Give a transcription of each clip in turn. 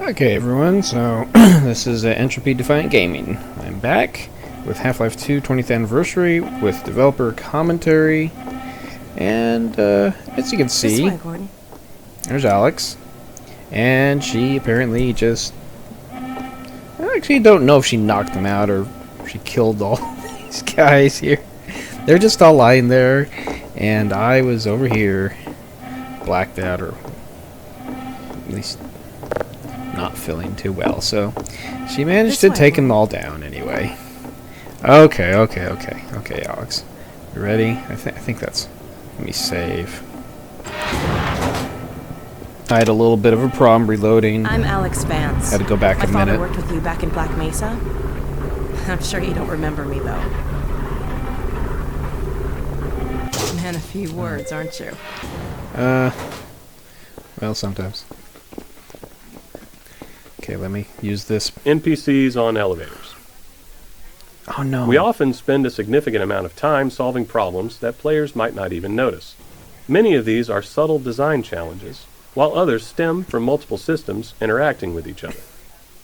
Okay, everyone, so this is Entropy-Defiant Gaming. I'm back with Half-Life 2 20th Anniversary with developer commentary, and as you can This see, way, Gordon. there's Alex, and she apparently just... I actually don't know if she knocked them out or if she killed all these guys here. They're just all lying there, and I was over here, blacked out, or at least not feeling too well, so she managed to take them all down anyway. Okay, Alex. You ready? I think that's... Let me save. I had a little bit of a problem reloading. I'm Alex Vance. Had to go back a minute. My father worked with you back in Black Mesa. I'm sure you don't remember me, though. Man, a few words, aren't you? Well, sometimes. Okay, let me use this. NPCs on elevators. Oh no. We often spend a significant amount of time solving problems that players might not even notice. Many of these are subtle design challenges, while others stem from multiple systems interacting with each other.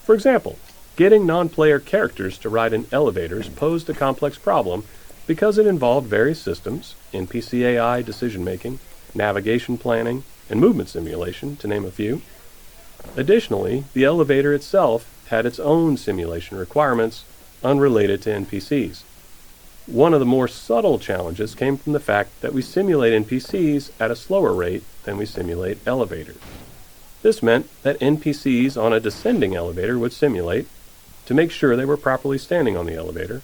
For example, getting non-player characters to ride in elevators posed a complex problem because it involved various systems, NPC AI decision-making, navigation planning, and movement simulation, to name a few. Additionally, the elevator itself had its own simulation requirements unrelated to NPCs. One of the more subtle challenges came from the fact that we simulate NPCs at a slower rate than we simulate elevators. This meant that NPCs on a descending elevator would simulate to make sure they were properly standing on the elevator,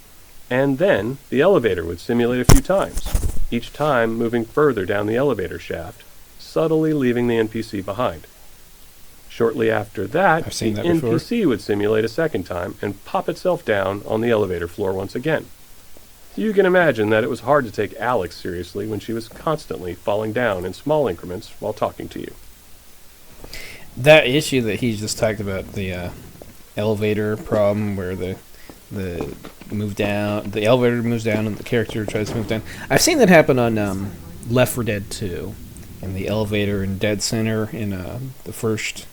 and then the elevator would simulate a few times, each time moving further down the elevator shaft, subtly leaving the NPC behind. Shortly after that, the NPC would simulate a second time and pop itself down on the elevator floor once again. You can imagine that it was hard to take Alex seriously when she was constantly falling down in small increments while talking to you. That issue that he just talked about, the elevator problem where the move down, the elevator moves down and the character tries to move down. I've seen that happen on Left 4 Dead 2, in the elevator in Dead Center in the first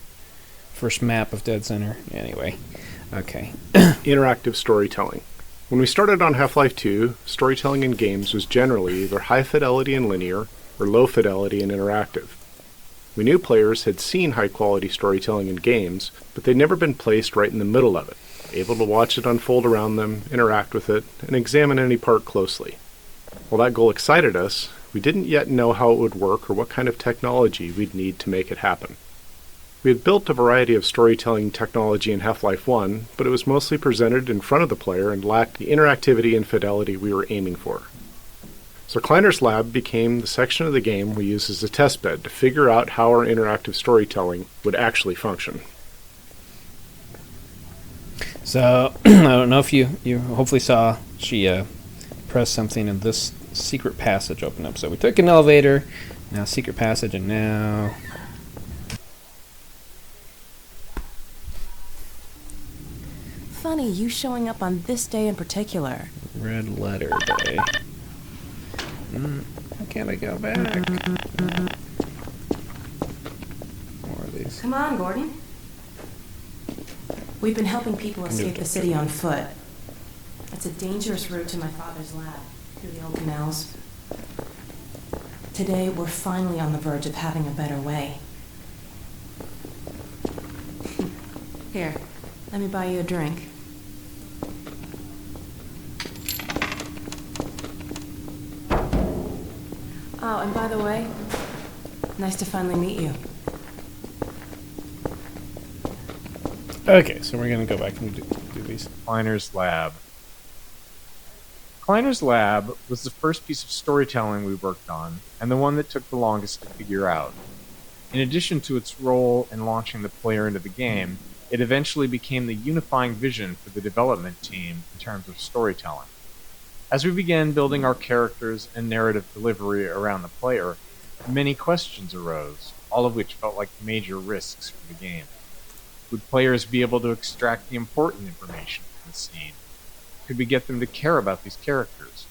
map of Dead Center. Anyway, okay. Interactive storytelling. When we started on Half-Life 2, storytelling in games was generally either high fidelity and linear, or low fidelity and interactive. We knew players had seen high-quality storytelling in games, but they'd never been placed right in the middle of it, able to watch it unfold around them, interact with it, and examine any part closely. While that goal excited us, we didn't yet know how it would work or what kind of technology we'd need to make it happen. We had built a variety of storytelling technology in Half-Life 1, but it was mostly presented in front of the player and lacked the interactivity and fidelity we were aiming for. So Kleiner's lab became the section of the game we used as a testbed to figure out how our interactive storytelling would actually function. So, I don't know if you hopefully saw she pressed something and this secret passage opened up. So we took an elevator, now secret passage, and now... Funny, you showing up on this day in particular. Red letter day. How can I go back? More of these. Come on, Gordon. We've been helping people escape the city on foot. It's a dangerous route to my father's lab, through the old canals. Today, we're finally on the verge of having a better way. Here, let me buy you a drink. Oh, and by the way, nice to finally meet you. Okay, so we're going to go back and do these. Kleiner's lab. Kleiner's lab was the first piece of storytelling we worked on, and the one that took the longest to figure out. In addition to its role in launching the player into the game, it eventually became the unifying vision for the development team in terms of storytelling. As we began building our characters and narrative delivery around the player, many questions arose, all of which felt like major risks for the game. Would players be able to extract the important information from the scene? Could we get them to care about these characters?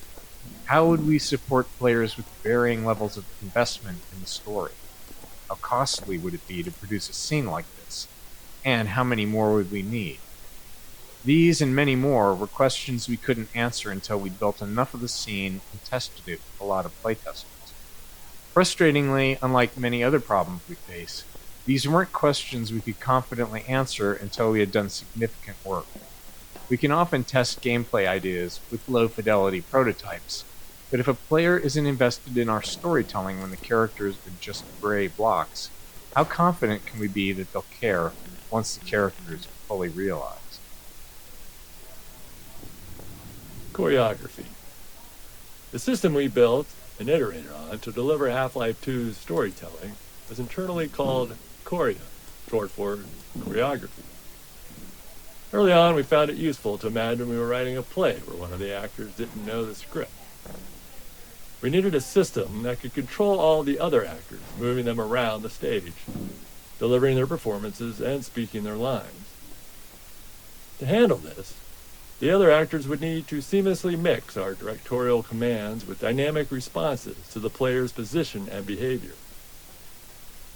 How would we support players with varying levels of investment in the story? How costly would it be to produce a scene like this? And how many more would we need? These and many more were questions we couldn't answer until we'd built enough of the scene and tested it with a lot of playtesters. Frustratingly, unlike many other problems we face, these weren't questions we could confidently answer until we had done significant work. We can often test gameplay ideas with low-fidelity prototypes, but if a player isn't invested in our storytelling when the characters are just gray blocks, how confident can we be that they'll care once the characters are fully realized? Choreography. The system we built and iterated on to deliver Half-Life 2's storytelling was internally called Choreo, short for choreography. Early on, we found it useful to imagine we were writing a play where one of the actors didn't know the script. We needed a system that could control all the other actors, moving them around the stage, delivering their performances and speaking their lines. To handle this, the other actors would need to seamlessly mix our directorial commands with dynamic responses to the player's position and behavior.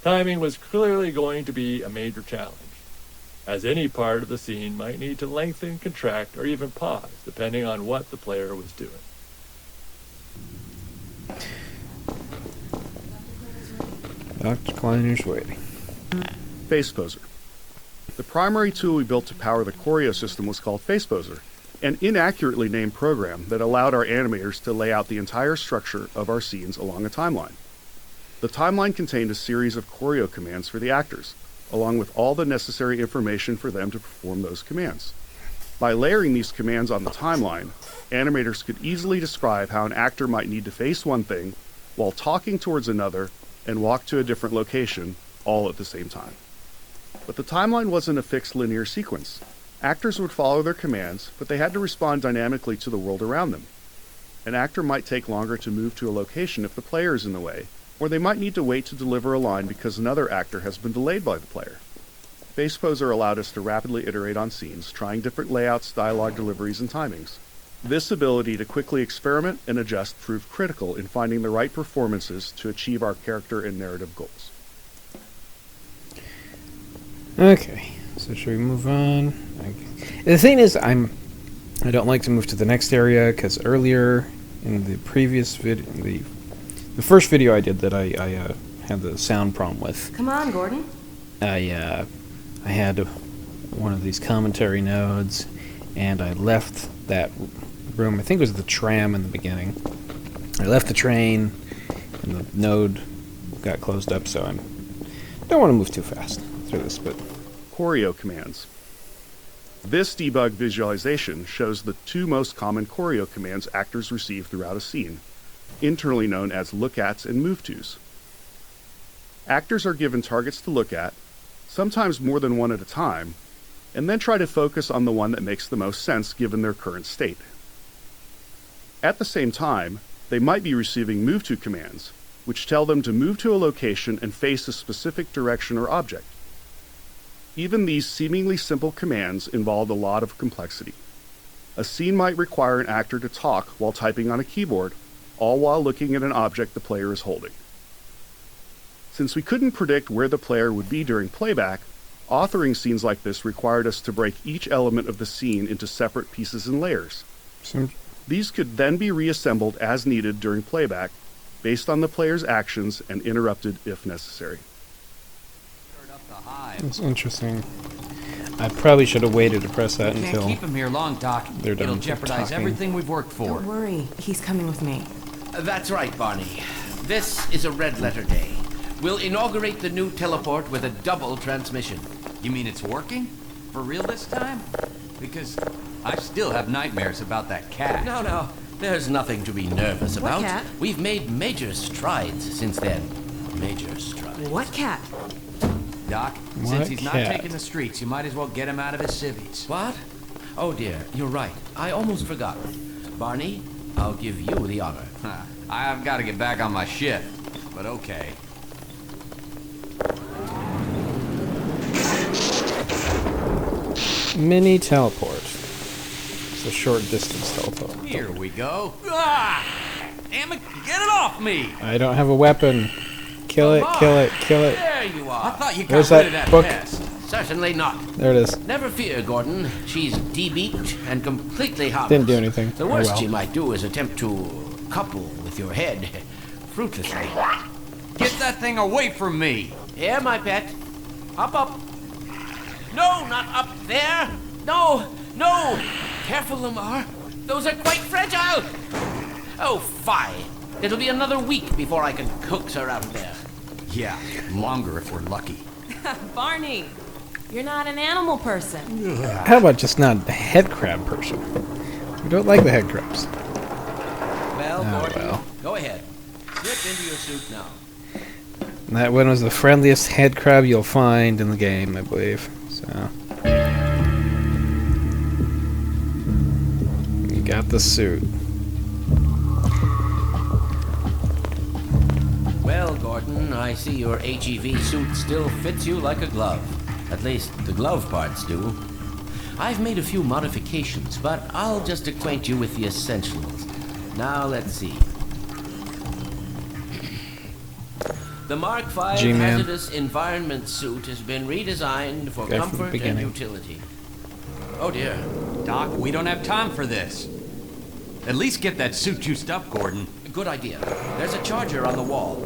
Timing was clearly going to be a major challenge, as any part of the scene might need to lengthen, contract, or even pause, depending on what the player was doing. Dr. Kleiner's waiting. Face Poser. The primary tool we built to power the Choreo system was called Face Poser, an inaccurately named program that allowed our animators to lay out the entire structure of our scenes along a timeline. The timeline contained a series of choreo commands for the actors, along with all the necessary information for them to perform those commands. By layering these commands on the timeline, animators could easily describe how an actor might need to face one thing while talking towards another and walk to a different location, all at the same time. But the timeline wasn't a fixed linear sequence. Actors would follow their commands, but they had to respond dynamically to the world around them. An actor might take longer to move to a location if the player is in the way, or they might need to wait to deliver a line because another actor has been delayed by the player. Face Poser allowed us to rapidly iterate on scenes, trying different layouts, dialogue deliveries, and timings. This ability to quickly experiment and adjust proved critical in finding the right performances to achieve our character and narrative goals. Okay, so should we move on? The thing is, I don't like to move to the next area because earlier in the previous video, the first video I did that I had the sound problem with. Come on, Gordon. I had one of these commentary nodes, and I left that room. I think it was the tram in the beginning. I left the train, and the node got closed up, so I don't want to move too fast through this, but... Choreo commands. This debug visualization shows the two most common choreo commands actors receive throughout a scene, internally known as look-ats and move-tos. Actors are given targets to look at, sometimes more than one at a time, and then try to focus on the one that makes the most sense given their current state. At the same time, they might be receiving move-to commands, which tell them to move to a location and face a specific direction or object. Even these seemingly simple commands involved a lot of complexity. A scene might require an actor to talk while typing on a keyboard, all while looking at an object the player is holding. Since we couldn't predict where the player would be during playback, authoring scenes like this required us to break each element of the scene into separate pieces and layers. These could then be reassembled as needed during playback, based on the player's actions and interrupted if necessary. That's interesting. I probably should have waited to press that until... Can't keep him here long, Doc. They're done It'll jeopardize talking. everything we've worked for. Don't worry. He's coming with me. That's right, Barney. This is a red letter day. We'll inaugurate the new teleport with a double transmission. You mean it's working? For real this time? Because I still have nightmares about that cat. No. There's nothing to be nervous about. cat? We've made major strides since then. Major strides. What cat? Doc, What since he's not cat? taking the streets, you might as well get him out of his civvies. What? Oh dear, you're right. I almost forgot. Barney, I'll give you the honor. Huh. I've got to get back on my shift, but okay. Mini teleport. It's a short distance teleport. Here we go. Ah! Damn it, get it off me! I don't have a weapon. Kill it, kill it, kill it. There you are. I thought you got Where's rid that of that book? pest. Certainly not. There it is. Never fear, Gordon. She's debeaked and completely harmless. Didn't do anything. The Oh, worst well. she might do is attempt to couple with your head fruitlessly. Get that thing away from me! Here, my pet. Up. No, not up there. No. Careful, Lamar. Those are quite fragile. Oh, fie. It'll be another week before I can coax her out of there. Yeah, longer if we're lucky. Barney, you're not an animal person. How about just not a head crab person? We don't like the head crabs. Well, Oh, Gordon, well. go ahead. Slip into your suit now. That one was the friendliest head crab you'll find in the game, I believe. So you got the suit. Well, Gordon, I see your HEV suit still fits you like a glove. At least the glove parts do. I've made a few modifications, but I'll just acquaint you with the essentials. Now, let's see. The Mark V G-Man. hazardous environment suit has been redesigned for Guy from the comfort and beginning. utility. Oh dear. Doc, we don't have time for this. At least get that suit juiced up, Gordon. Good idea. There's a charger on the wall.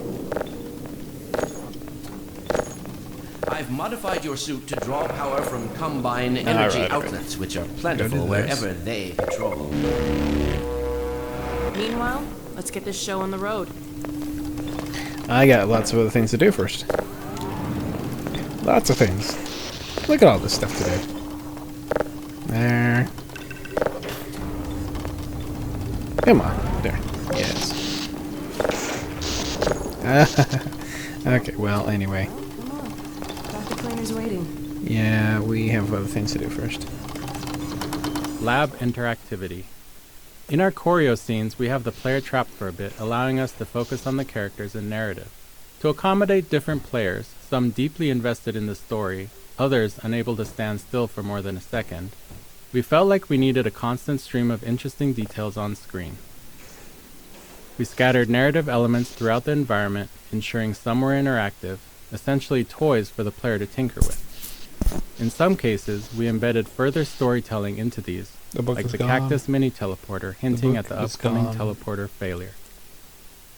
I've modified your suit to draw power from Combine energy Alright. outlets, which are plentiful Go do this. wherever they patrol. Meanwhile, let's get this show on the road. I got lots of other things to do first. Lots of things. Look at all this stuff today. There. Come on. There. Yes. Okay, well, anyway. Come on. Dr. Cleaner's waiting. Yeah, we have other things to do first. Lab interactivity. In our choreo scenes, we have the player trapped for a bit, allowing us to focus on the characters and narrative. To accommodate different players, some deeply invested in the story, others unable to stand still for more than a second, we felt like we needed a constant stream of interesting details on screen. We scattered narrative elements throughout the environment, ensuring some were interactive, essentially toys for the player to tinker with. In some cases, we embedded further storytelling into these, like the cactus mini teleporter, hinting at the upcoming teleporter failure.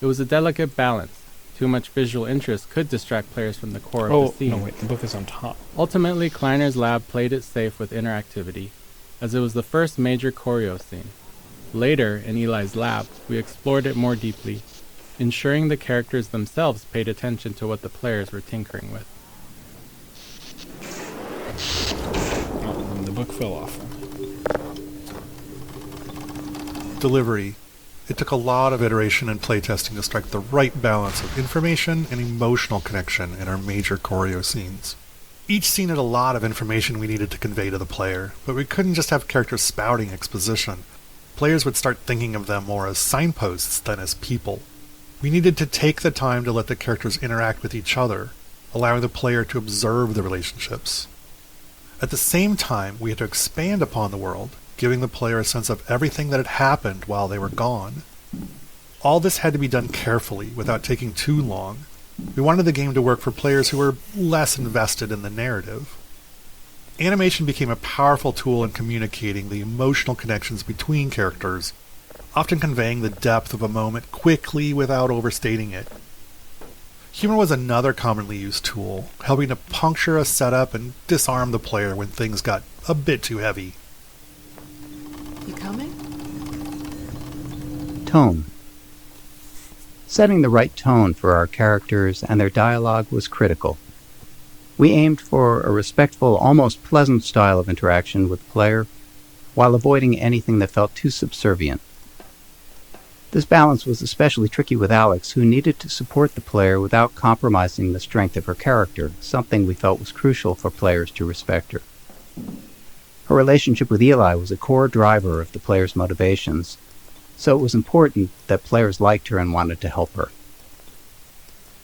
It was a delicate balance. Too much visual interest could distract players from the core of the scene. no, wait, the book is on top. Ultimately, Kleiner's lab played it safe with interactivity, as it was the first major choreo scene. Later, in Eli's lab, we explored it more deeply, ensuring the characters themselves paid attention to what the players were tinkering with. Oh, and the book fell off. Delivery. It took a lot of iteration and playtesting to strike the right balance of information and emotional connection in our major choreo scenes. Each scene had a lot of information we needed to convey to the player, but we couldn't just have characters spouting exposition. Players would start thinking of them more as signposts than as people. We needed to take the time to let the characters interact with each other, allowing the player to observe the relationships. At the same time, we had to expand upon the world, giving the player a sense of everything that had happened while they were gone. All this had to be done carefully, without taking too long. We wanted the game to work for players who were less invested in the narrative. Animation became a powerful tool in communicating the emotional connections between characters, often conveying the depth of a moment quickly without overstating it. Humor was another commonly used tool, helping to puncture a setup and disarm the player when things got a bit too heavy. You coming? Tone. Setting the right tone for our characters and their dialogue was critical. We aimed for a respectful, almost pleasant style of interaction with the player, while avoiding anything that felt too subservient. This balance was especially tricky with Alex, who needed to support the player without compromising the strength of her character, something we felt was crucial for players to respect her. Her relationship with Eli was a core driver of the player's motivations, so it was important that players liked her and wanted to help her.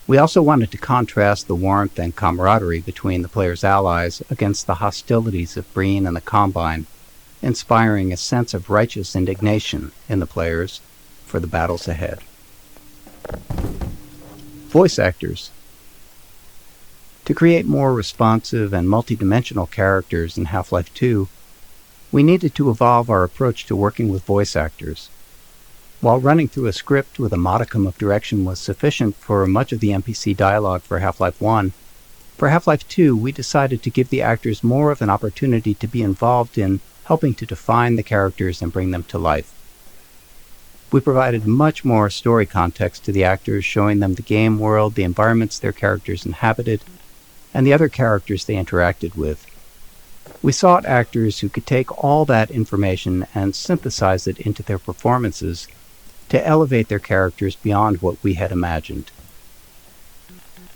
We also wanted to contrast the warmth and camaraderie between the player's allies against the hostilities of Breen and the Combine, inspiring a sense of righteous indignation in the players for the battles ahead. Voice actors. To create more responsive and multidimensional characters in Half-Life 2, we needed to evolve our approach to working with voice actors. While running through a script with a modicum of direction was sufficient for much of the NPC dialogue for Half-Life 1, for Half-Life 2 we decided to give the actors more of an opportunity to be involved in helping to define the characters and bring them to life. We provided much more story context to the actors, showing them the game world, the environments their characters inhabited, and the other characters they interacted with. We sought actors who could take all that information and synthesize it into their performances to elevate their characters beyond what we had imagined.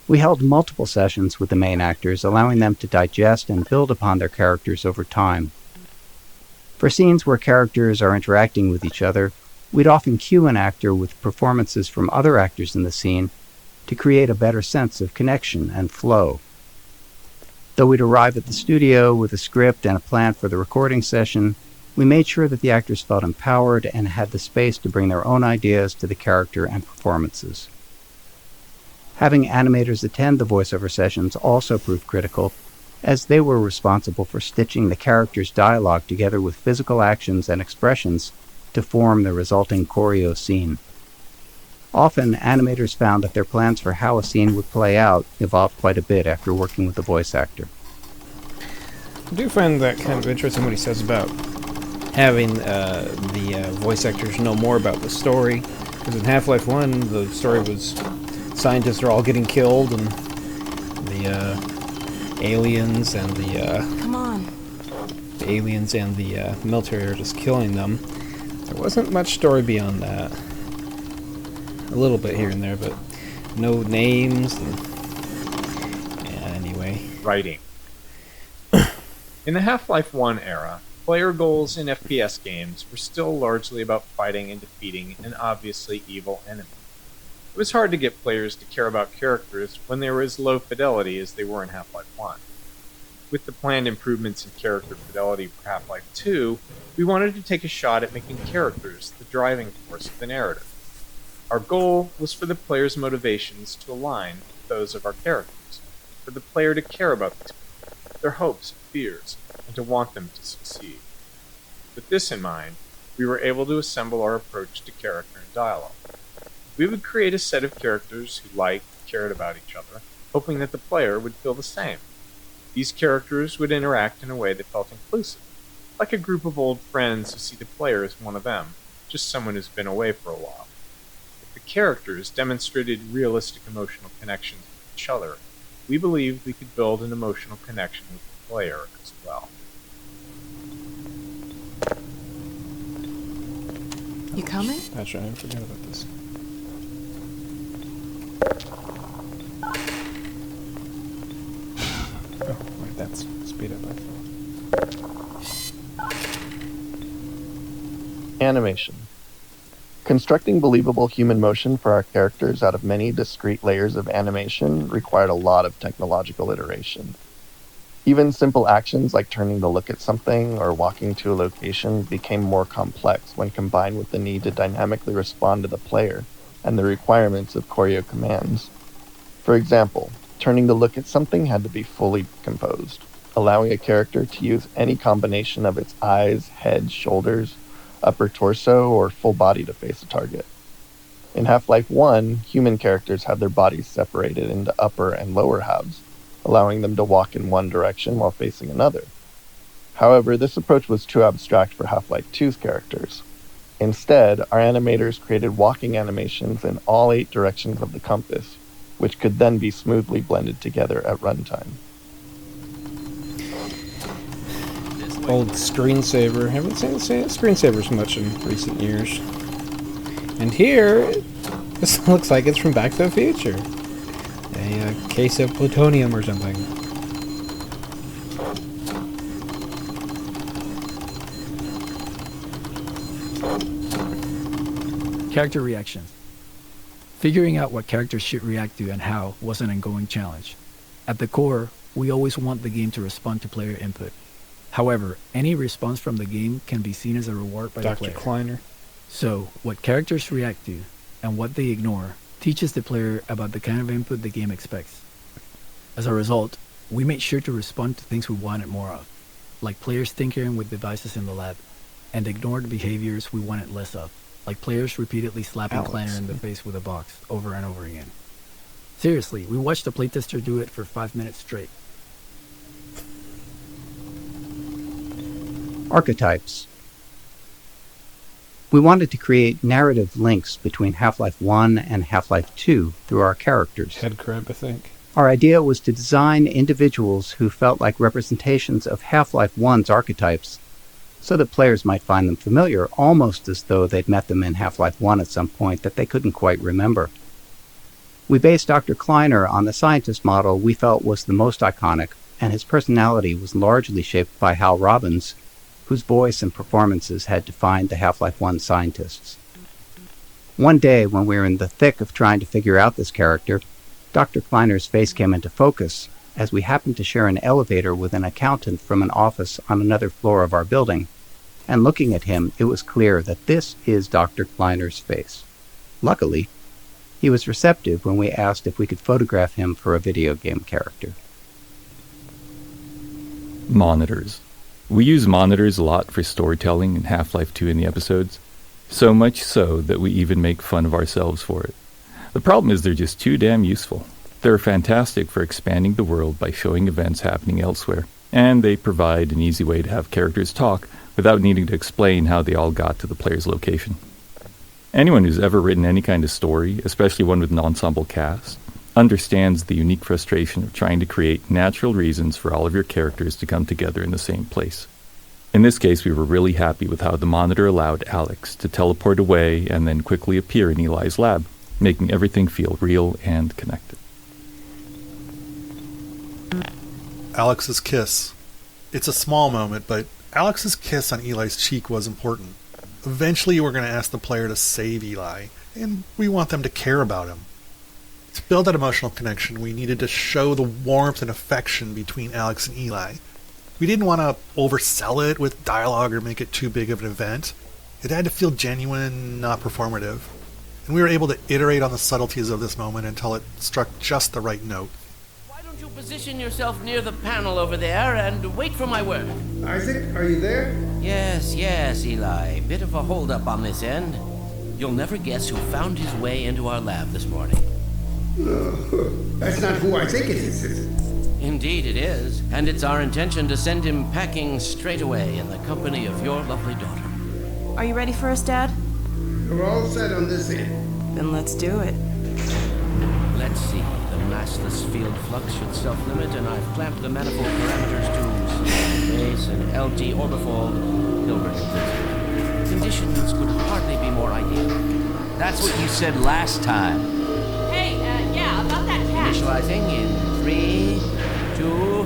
We held multiple sessions with the main actors, allowing them to digest and build upon their characters over time. For scenes where characters are interacting with each other, we'd often cue an actor with performances from other actors in the scene to create a better sense of connection and flow. Though we'd arrive at the studio with a script and a plan for the recording session, we made sure that the actors felt empowered and had the space to bring their own ideas to the character and performances. Having animators attend the voiceover sessions also proved critical, as they were responsible for stitching the characters' dialogue together with physical actions and expressions to form the resulting choreo scene. Often, animators found that their plans for how a scene would play out evolved quite a bit after working with the voice actor. I do find that kind of interesting what he says about having the voice actors know more about the story. Because in Half-Life 1, the story was scientists are all getting killed, and the aliens and Come on. the aliens and the military are just killing them. There wasn't much story beyond that. A little bit here and there, but no names. Yeah, anyway. Writing. In the Half-Life 1 era, player goals in FPS games were still largely about fighting and defeating an obviously evil enemy. It was hard to get players to care about characters when they were as low fidelity as they were in Half-Life 1. With the planned improvements in character fidelity for Half-Life 2, we wanted to take a shot at making characters the driving force of the narrative. Our goal was for the player's motivations to align with those of our characters, for the player to care about these people, their hopes and fears, and to want them to succeed. With this in mind, we were able to assemble our approach to character and dialogue. We would create a set of characters who liked and cared about each other, hoping that the player would feel the same. These characters would interact in a way that felt inclusive, like a group of old friends who see the player as one of them, just someone who's been away for a while. If the characters demonstrated realistic emotional connections with each other, we believed we could build an emotional connection with the player as well. You coming? That's right, I forgot about this. Oh, wait, that's speed up, I thought. Animation. Constructing believable human motion for our characters out of many discrete layers of animation required a lot of technological iteration. Even simple actions like turning to look at something or walking to a location became more complex when combined with the need to dynamically respond to the player and the requirements of choreo commands. For example, turning to look at something had to be fully composed, allowing a character to use any combination of its eyes, head, shoulders, upper torso, or full body to face a target. In Half-Life 1, human characters had their bodies separated into upper and lower halves, allowing them to walk in one direction while facing another. However, this approach was too abstract for Half-Life 2's characters. Instead, our animators created walking animations in all 8 directions of the compass, which could then be smoothly blended together at runtime. Old screensaver. Haven't seen screensavers much in recent years. And here, this looks like it's from Back to the Future. A case of plutonium or something. Character reactions. Figuring out what characters should react to and how was an ongoing challenge. At the core, we always want the game to respond to player input. However, any response from the game can be seen as a reward by the player. Dr. Kleiner. So, what characters react to and what they ignore teaches the player about the kind of input the game expects. As a result, we made sure to respond to things we wanted more of, like players tinkering with devices in the lab, and ignored behaviors we wanted less of, like players repeatedly slapping Kleiner in the face with a box over and over again. Seriously, we watched a playtester do it for 5 minutes straight. Archetypes. We wanted to create narrative links between Half-Life 1 and Half-Life 2 through our characters. Head crab, I think. Our idea was to design individuals who felt like representations of Half-Life 1's archetypes, so that players might find them familiar, almost as though they'd met them in Half-Life 1 at some point that they couldn't quite remember. We based Dr. Kleiner on the scientist model we felt was the most iconic, and his personality was largely shaped by Hal Robbins, whose voice and performances had defined the Half-Life 1 scientists. One day, when we were in the thick of trying to figure out this character, Dr. Kleiner's face came into focus, as we happened to share an elevator with an accountant from an office on another floor of our building, and looking at him, it was clear that this is Dr. Kleiner's face. Luckily, he was receptive when we asked if we could photograph him for a video game character. Monitors. We use monitors a lot for storytelling in Half-Life 2 in the episodes, so much so that we even make fun of ourselves for it. The problem is they're just too damn useful. They're fantastic for expanding the world by showing events happening elsewhere, and they provide an easy way to have characters talk without needing to explain how they all got to the player's location. Anyone who's ever written any kind of story, especially one with an ensemble cast, understands the unique frustration of trying to create natural reasons for all of your characters to come together in the same place. In this case, we were really happy with how the monitor allowed Alex to teleport away and then quickly appear in Eli's lab, making everything feel real and connected. Alex's kiss. It's a small moment, but Alex's kiss on Eli's cheek was important. Eventually, we're going to ask the player to save Eli, and we want them to care about him. To build that emotional connection, we needed to show the warmth and affection between Alex and Eli. We didn't want to oversell it with dialogue or make it too big of an event. It had to feel genuine, not performative. And we were able to iterate on the subtleties of this moment until it struck just the right note. Why don't you position yourself near the panel over there and wait for my word? Isaac, are you there? Yes, Eli. Bit of a holdup on this end. You'll never guess who found his way into our lab this morning. That's not who I think it is it? Indeed it is, and it's our intention to send him packing straight away in the company of your lovely daughter. Are you ready for us, Dad? We're all set on this end. Then let's do it. Let's see. The massless field flux should self-limit, and I've clamped the manifold parameters to base and LT orbifold. Hilbert concludes. Conditions could hardly be more ideal. That's what you said last time. Yeah, about that cat. Initializing in 3, 2,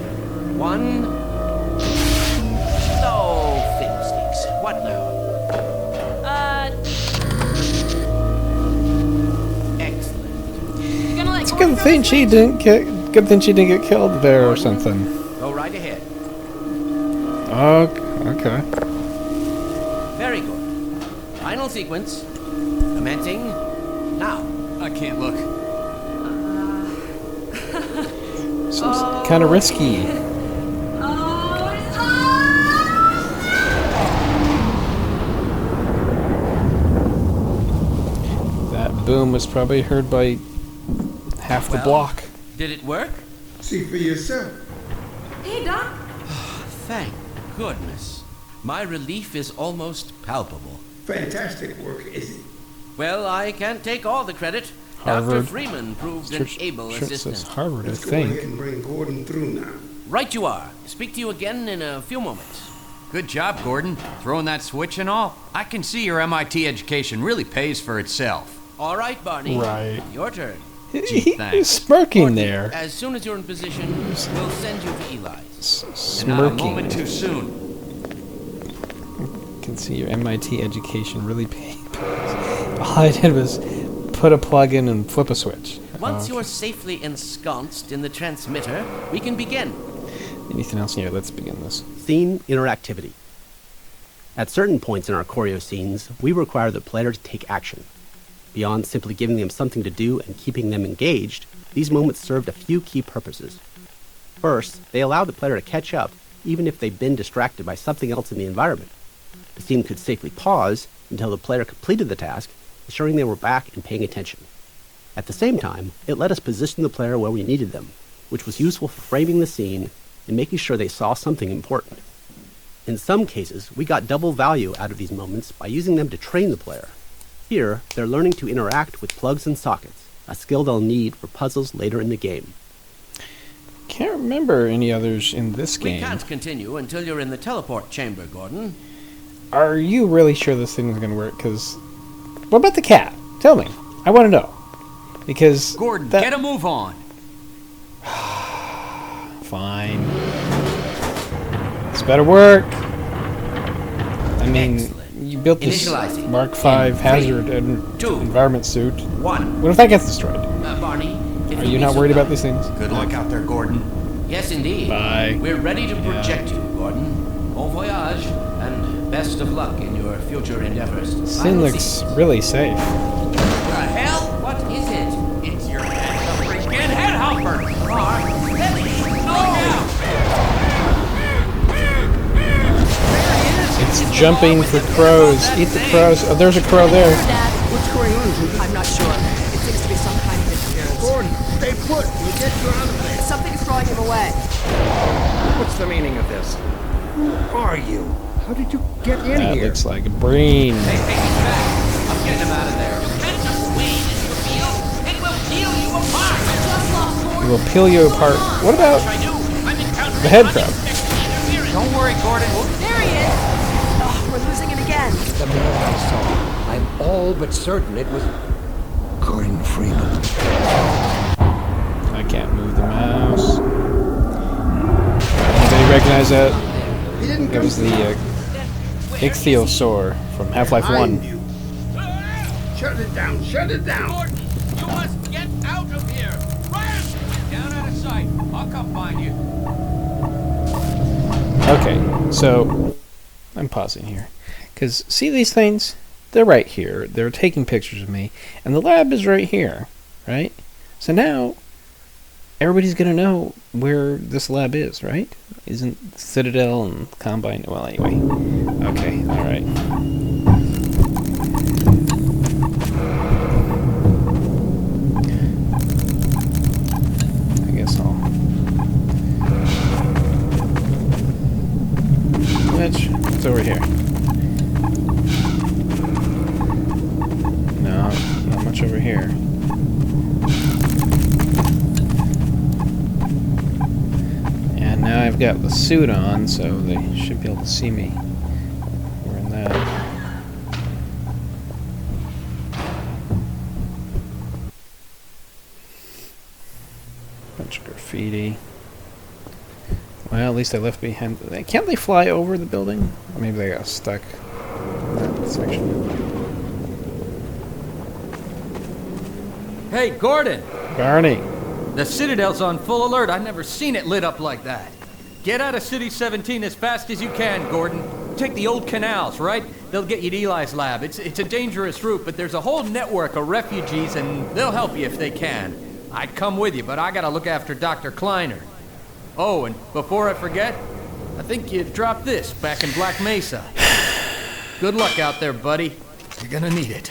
1. Oh, fiddlesticks. What now? Excellent. You're gonna let It's a good thing she didn't get killed there or something. Go right ahead. Okay. Very good. Final sequence. Commencing now. I can't look. Seems kind of risky. That boom was probably heard by half the block. Did it work? See for yourself. Hey, Doc. Thank goodness. My relief is almost palpable. Fantastic work, isn't it? Well, I can't take all the credit. Harvard. Dr. Freeman proved an able assistant. Says Harvard, Let's I go ahead think. and bring Gordon through now. Right you are. Speak to you again in a few moments. Good job, Gordon. Throwing that switch and all. I can see your MIT education really pays for itself. All right, Barney. Right. Your turn. Gee, thanks. He's smirking Gordon, there. As soon as you're in position, we'll send you to Eli's. And not a Smirking. moment too soon. Can see your MIT education really pays. All I did was put a plug in and flip a switch. Once you're safely ensconced in the transmitter, we can begin. Anything else here? Let's begin this. Scene interactivity. At certain points in our choreo scenes, we require the player to take action. Beyond simply giving them something to do and keeping them engaged, these moments served a few key purposes. First, they allowed the player to catch up, even if they'd been distracted by something else in the environment. The scene could safely pause until the player completed the task, ensuring they were back and paying attention. At the same time, it let us position the player where we needed them, which was useful for framing the scene and making sure they saw something important. In some cases, we got double value out of these moments by using them to train the player. Here, they're learning to interact with plugs and sockets, a skill they'll need for puzzles later in the game. Can't remember any others in this We game. can't continue until you're in the teleport chamber, Gordon. Are you really sure this thing is going to work? Because, what about the cat? Tell me. I want to know. Because Gordon, get a move on. Fine. This better work. I mean, you built this Initializing. Mark V hazard environment suit. What if that gets destroyed? Barney, if Are you'll you be not so worried about kind. these things? Good luck out there, Gordon. Yes, indeed. Bye. We're ready to project you, Gordon. Bon voyage, and best of luck in your future endeavors. This thing looks really safe. The hell? What is it? It's your head, the freaking head hopper! It's jumping for crows. Eat the crows. Oh, there's a crow there. What's going on? I'm not sure. It seems to be some kind of interference. Gordon, stay put. We'll get you out of there. Something's drawing him away. What's the meaning of this? Who are you? How did you get in That here? looks like a brain. I'm getting him out of there. You can't just wait, you feel? It will peel you apart. It will peel you apart. What about the head crab? Don't worry, Gordon. There he is. Oh, we're losing it again. The man I saw. I'm all but certain it was Gordon Freeman. I can't move the mouse. Anybody recognize that? That was the ichthyosaur from Half-Life 1. Shut it down. Shut it down. Gordon, you must get out of here. Run! Down out of sight. I'll come find you. Okay, so I'm pausing here. Because see these things? They're right here. They're taking pictures of me. And the lab is right here, right? So now everybody's going to know where this lab is, right? Isn't Citadel and Combine? Well, anyway. Okay, alright. I guess I'll... It's over here. No, not much over here. And now I've got the suit on, so they should be able to see me wearing that. Bunch of graffiti. Well, at least I left behind. Can't they fly over the building? Or maybe they got stuck in that section. Hey, Gordon. Barney. The Citadel's on full alert. I've never seen it lit up like that. Get out of City 17 as fast as you can, Gordon. Take the old canals, right? They'll get you to Eli's lab. It's a dangerous route, but there's a whole network of refugees, and they'll help you if they can. I'd come with you, but I gotta look after Dr. Kleiner. Oh, and before I forget, I think you dropped this back in Black Mesa. Good luck out there, buddy. You're gonna need it.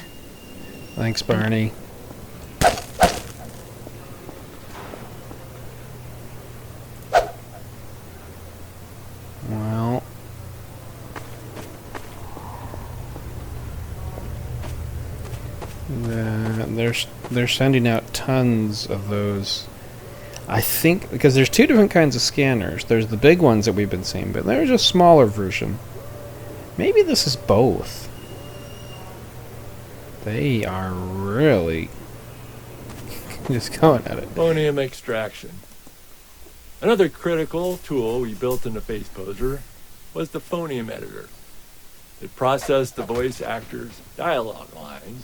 Thanks, Barney. Well, they're sending out tons of those. I think because there's two different kinds of scanners. There's the big ones that we've been seeing, but there's a smaller version. Maybe this is both. They are really just going at it. Phonium extraction. Another critical tool we built in the Face Poser was the phonium editor. It processed the voice actors' dialogue lines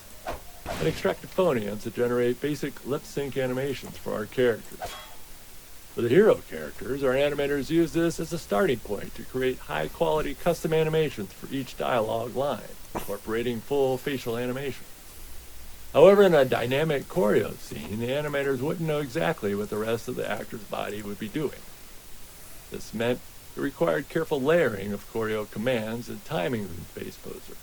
and extracted phoniums to generate basic lip sync animations for our characters. For the hero characters, our animators use this as a starting point to create high-quality custom animations for each dialogue line, incorporating full facial animation. However, in a dynamic choreo scene, the animators wouldn't know exactly what the rest of the actor's body would be doing. This meant it required careful layering of choreo commands and timing within FacePoser,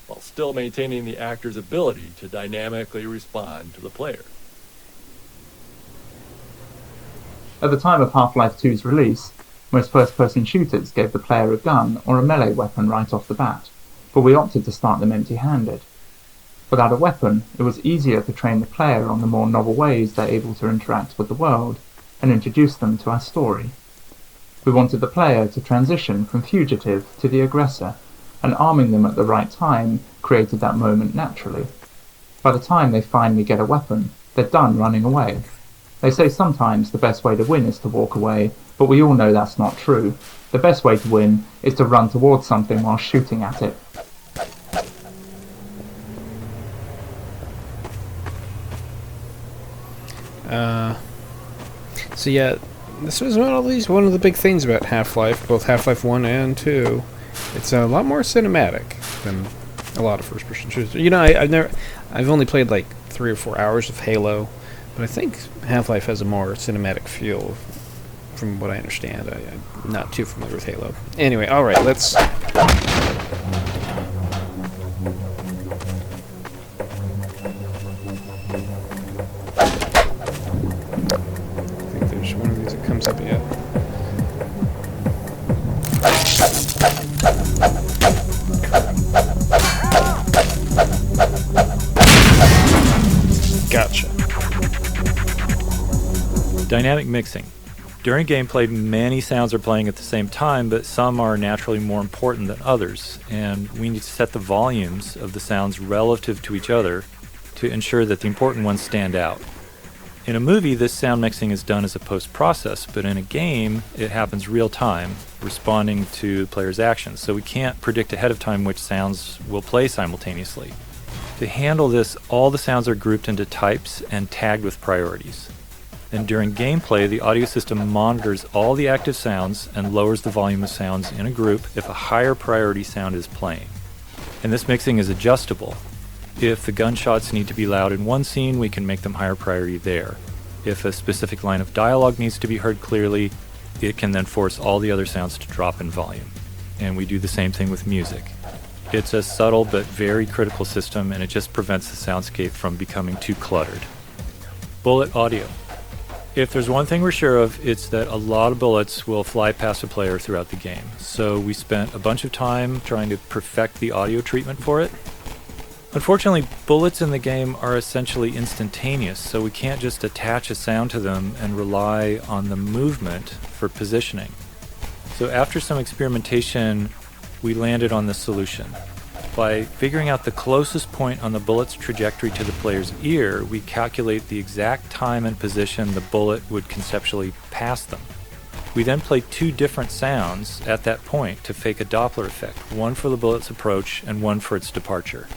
while still maintaining the actor's ability to dynamically respond to the player. At the time of Half-Life 2's release, most first-person shooters gave the player a gun or a melee weapon right off the bat, but we opted to start them empty-handed. Without a weapon, it was easier to train the player on the more novel ways they're able to interact with the world, and introduce them to our story. We wanted the player to transition from fugitive to the aggressor, and arming them at the right time created that moment naturally. By the time they finally get a weapon, they're done running away. They say sometimes the best way to win is to walk away, but we all know that's not true. The best way to win is to run towards something while shooting at it. So yeah, this was one of the big things about Half-Life, both Half-Life 1 and 2. It's a lot more cinematic than a lot of first-person shooters. You know, I've only played like 3 or 4 hours of Halo, but I think Half-Life has a more cinematic feel, from what I understand. I'm not too familiar with Halo. Anyway, alright, let's... one of these that comes up yet. Gotcha. Dynamic mixing. During gameplay, many sounds are playing at the same time, but some are naturally more important than others, and we need to set the volumes of the sounds relative to each other to ensure that the important ones stand out. In a movie, this sound mixing is done as a post-process, but in a game, it happens real-time, responding to the player's actions, so we can't predict ahead of time which sounds will play simultaneously. To handle this, all the sounds are grouped into types and tagged with priorities. Then during gameplay, the audio system monitors all the active sounds and lowers the volume of sounds in a group if a higher priority sound is playing. And this mixing is adjustable. If the gunshots need to be loud in one scene, we can make them higher priority there. If a specific line of dialogue needs to be heard clearly, it can then force all the other sounds to drop in volume. And we do the same thing with music. It's a subtle but very critical system, and it just prevents the soundscape from becoming too cluttered. Bullet audio. If there's one thing we're sure of, it's that a lot of bullets will fly past a player throughout the game. So we spent a bunch of time trying to perfect the audio treatment for it. Unfortunately, bullets in the game are essentially instantaneous, so we can't just attach a sound to them and rely on the movement for positioning. So after some experimentation, we landed on this solution. By figuring out the closest point on the bullet's trajectory to the player's ear, we calculate the exact time and position the bullet would conceptually pass them. We then play 2 different sounds at that point to fake a Doppler effect, one for the bullet's approach and one for its departure.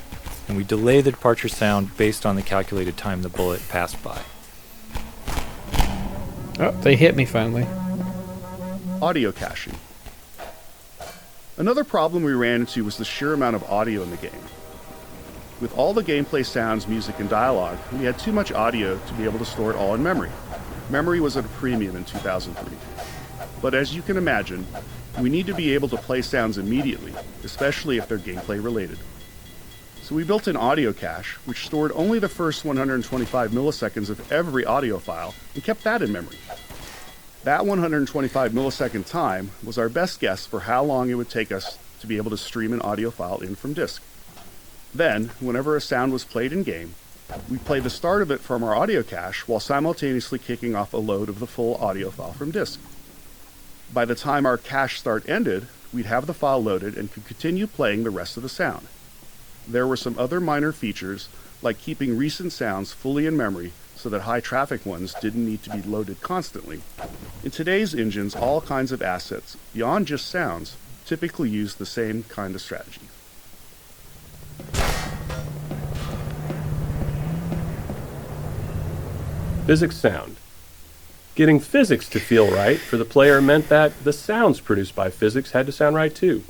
And we delay the departure sound based on the calculated time the bullet passed by. Oh, they hit me finally. Audio caching. Another problem we ran into was the sheer amount of audio in the game. With all the gameplay sounds, music, and dialogue, we had too much audio to be able to store it all in memory. Memory was at a premium in 2003. But as you can imagine, we need to be able to play sounds immediately, especially if they're gameplay related. So we built an audio cache, which stored only the first 125 milliseconds of every audio file and kept that in memory. That 125 millisecond time was our best guess for how long it would take us to be able to stream an audio file in from disk. Then, whenever a sound was played in-game, we play the start of it from our audio cache while simultaneously kicking off a load of the full audio file from disk. By the time our cache start ended, we'd have the file loaded and could continue playing the rest of the sound. There were some other minor features, like keeping recent sounds fully in memory so that high traffic ones didn't need to be loaded constantly. In today's engines, all kinds of assets, beyond just sounds, typically use the same kind of strategy. Physics sound. Getting physics to feel right for the player meant that the sounds produced by physics had to sound right too.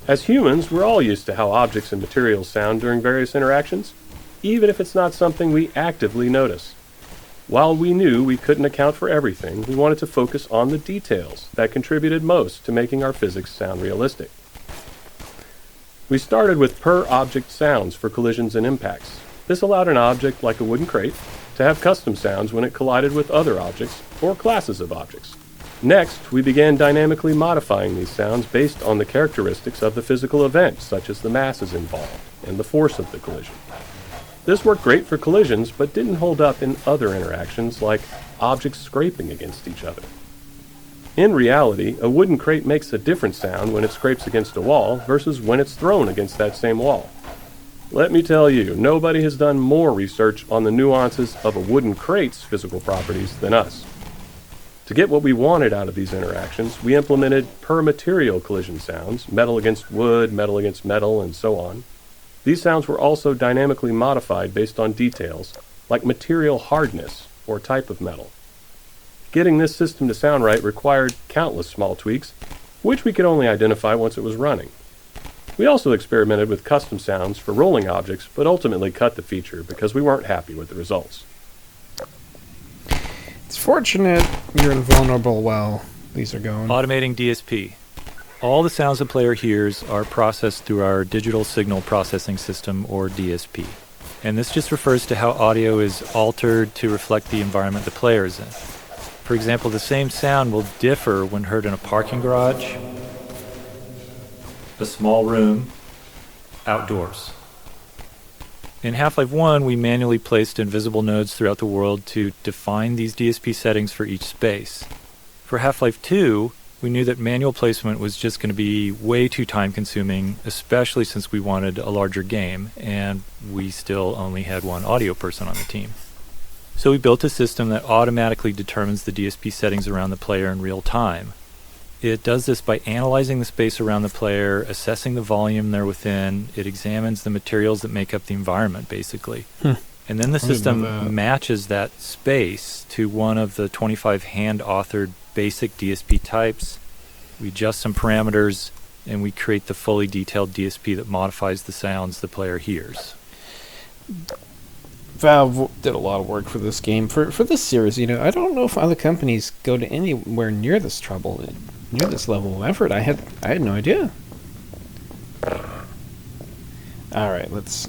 As humans, we're all used to how objects and materials sound during various interactions, even if it's not something we actively notice. While we knew we couldn't account for everything, we wanted to focus on the details that contributed most to making our physics sound realistic. We started with per-object sounds for collisions and impacts. This allowed an object like a wooden crate to have custom sounds when it collided with other objects or classes of objects. Next, we began dynamically modifying these sounds based on the characteristics of the physical event, such as the masses involved and the force of the collision. This worked great for collisions, but didn't hold up in other interactions like objects scraping against each other. In reality, a wooden crate makes a different sound when it scrapes against a wall versus when it's thrown against that same wall. Let me tell you, nobody has done more research on the nuances of a wooden crate's physical properties than us. To get what we wanted out of these interactions, we implemented per-material collision sounds, metal against wood, metal against metal, and so on. These sounds were also dynamically modified based on details, like material hardness or type of metal. Getting this system to sound right required countless small tweaks, which we could only identify once it was running. We also experimented with custom sounds for rolling objects, but ultimately cut the feature because we weren't happy with the results. It's fortunate you're invulnerable while these are going. Automating DSP. All the sounds the player hears are processed through our digital signal processing system, or DSP. And this just refers to how audio is altered to reflect the environment the player is in. For example, the same sound will differ when heard in a parking garage, a small room, outdoors. In Half-Life 1, we manually placed invisible nodes throughout the world to define these DSP settings for each space. For Half-Life 2, we knew that manual placement was just going to be way too time-consuming, especially since we wanted a larger game, and we still only had one audio person on the team. So we built a system that automatically determines the DSP settings around the player in real time. It does this by analyzing the space around the player, assessing the volume they're within. It examines the materials that make up the environment, basically. And then the system matches that space to one of the 25 hand-authored basic DSP types. We adjust some parameters, and we create the fully detailed DSP that modifies the sounds the player hears. Valve did a lot of work for this game. For this series, I don't know if other companies go to anywhere near this trouble, near this level of effort. I had no idea. All right, let's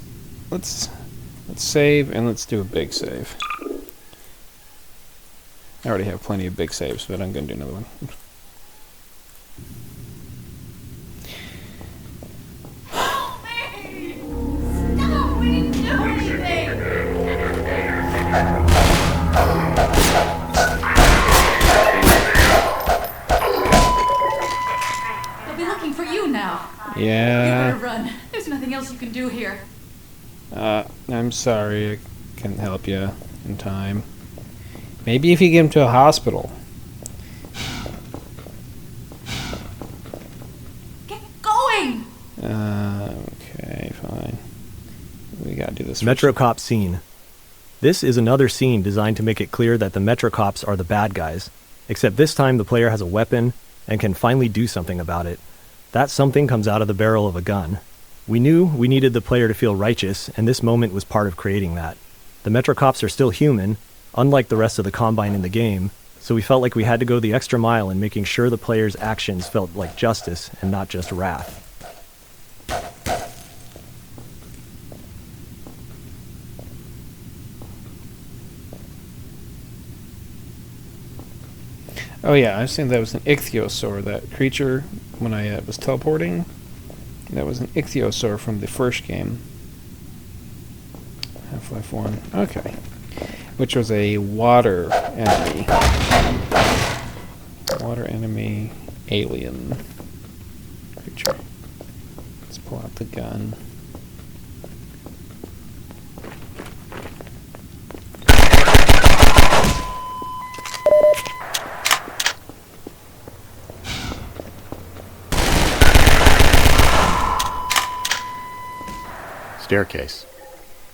save, and let's do a big save. I already have plenty of big saves, but I'm going to do another one. They'll be looking for you now. Yeah. You better run. There's nothing else you can do here. I'm sorry, I couldn't help you in time. Maybe if you get him to a hospital. Get going! Okay, fine. We gotta do this. Metro Cop scene. This is another scene designed to make it clear that the Metro Cops are the bad guys. Except this time the player has a weapon and can finally do something about it. That something comes out of the barrel of a gun. We knew we needed the player to feel righteous, and this moment was part of creating that. The Metro Cops are still human, unlike the rest of the Combine in the game, so we felt like we had to go the extra mile in making sure the player's actions felt like justice and not just wrath. Oh yeah, I was saying that was an ichthyosaur, that creature when I was teleporting. That was an ichthyosaur from the first game. Half-Life 1. Okay. Which was a water enemy. Water enemy alien creature. Let's pull out the gun. Staircase.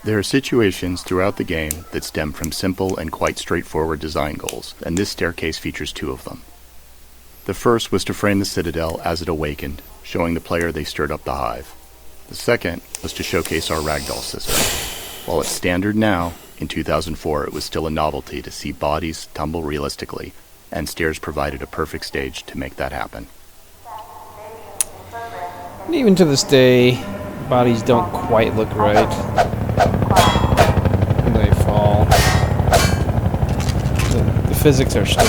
There are situations throughout the game that stem from simple and quite straightforward design goals, and this staircase features two of them. The first was to frame the Citadel as it awakened, showing the player they stirred up the hive. The second was to showcase our ragdoll system. While it's standard now, In 2004, it was still a novelty to see bodies tumble realistically, and stairs provided a perfect stage to make that happen. And even to this day, bodies don't quite look right when they fall. The physics are still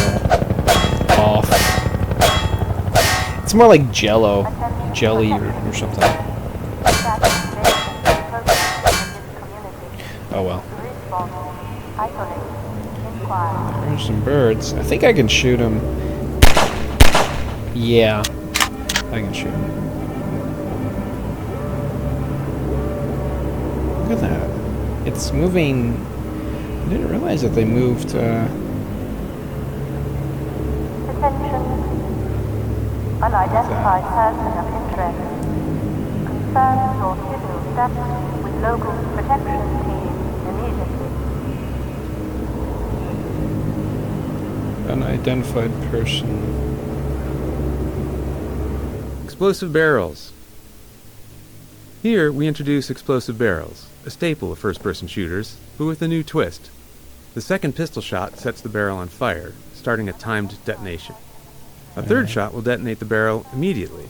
off. It's more like jelly or something. Oh well. There's some birds. I think I can shoot them. Yeah, I can shoot them. Look at that. It's moving. I didn't realize that they moved. Unidentified person of interest. Confirm your physical status with local protection team immediately. Unidentified person. Explosive barrels. Here we introduce explosive barrels, a staple of first-person shooters, but with a new twist. The second pistol shot sets the barrel on fire, starting a timed detonation. A third shot will detonate the barrel immediately.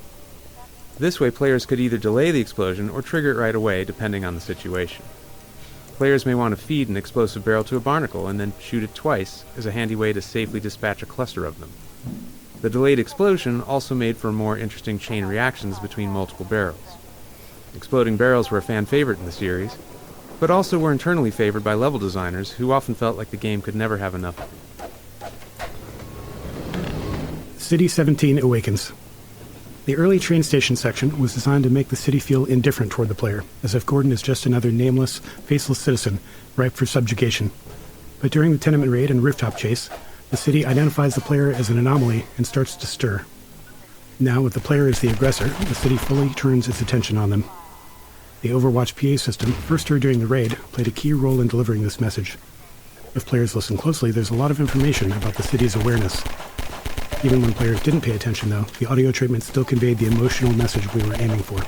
This way players could either delay the explosion or trigger it right away depending on the situation. Players may want to feed an explosive barrel to a barnacle and then shoot it twice as a handy way to safely dispatch a cluster of them. The delayed explosion also made for more interesting chain reactions between multiple barrels. Exploding barrels were a fan favorite in the series, but also were internally favored by level designers who often felt like the game could never have enough of them. City 17 Awakens. The early train station section was designed to make the city feel indifferent toward the player, as if Gordon is just another nameless, faceless citizen, ripe for subjugation. But during the tenement raid and rooftop chase, the city identifies the player as an anomaly and starts to stir. Now, with the player as the aggressor, the city fully turns its attention on them. The Overwatch PA system, first heard during the raid, played a key role in delivering this message. If players listen closely, there's a lot of information about the city's awareness. Even when players didn't pay attention, though, the audio treatment still conveyed the emotional message we were aiming for.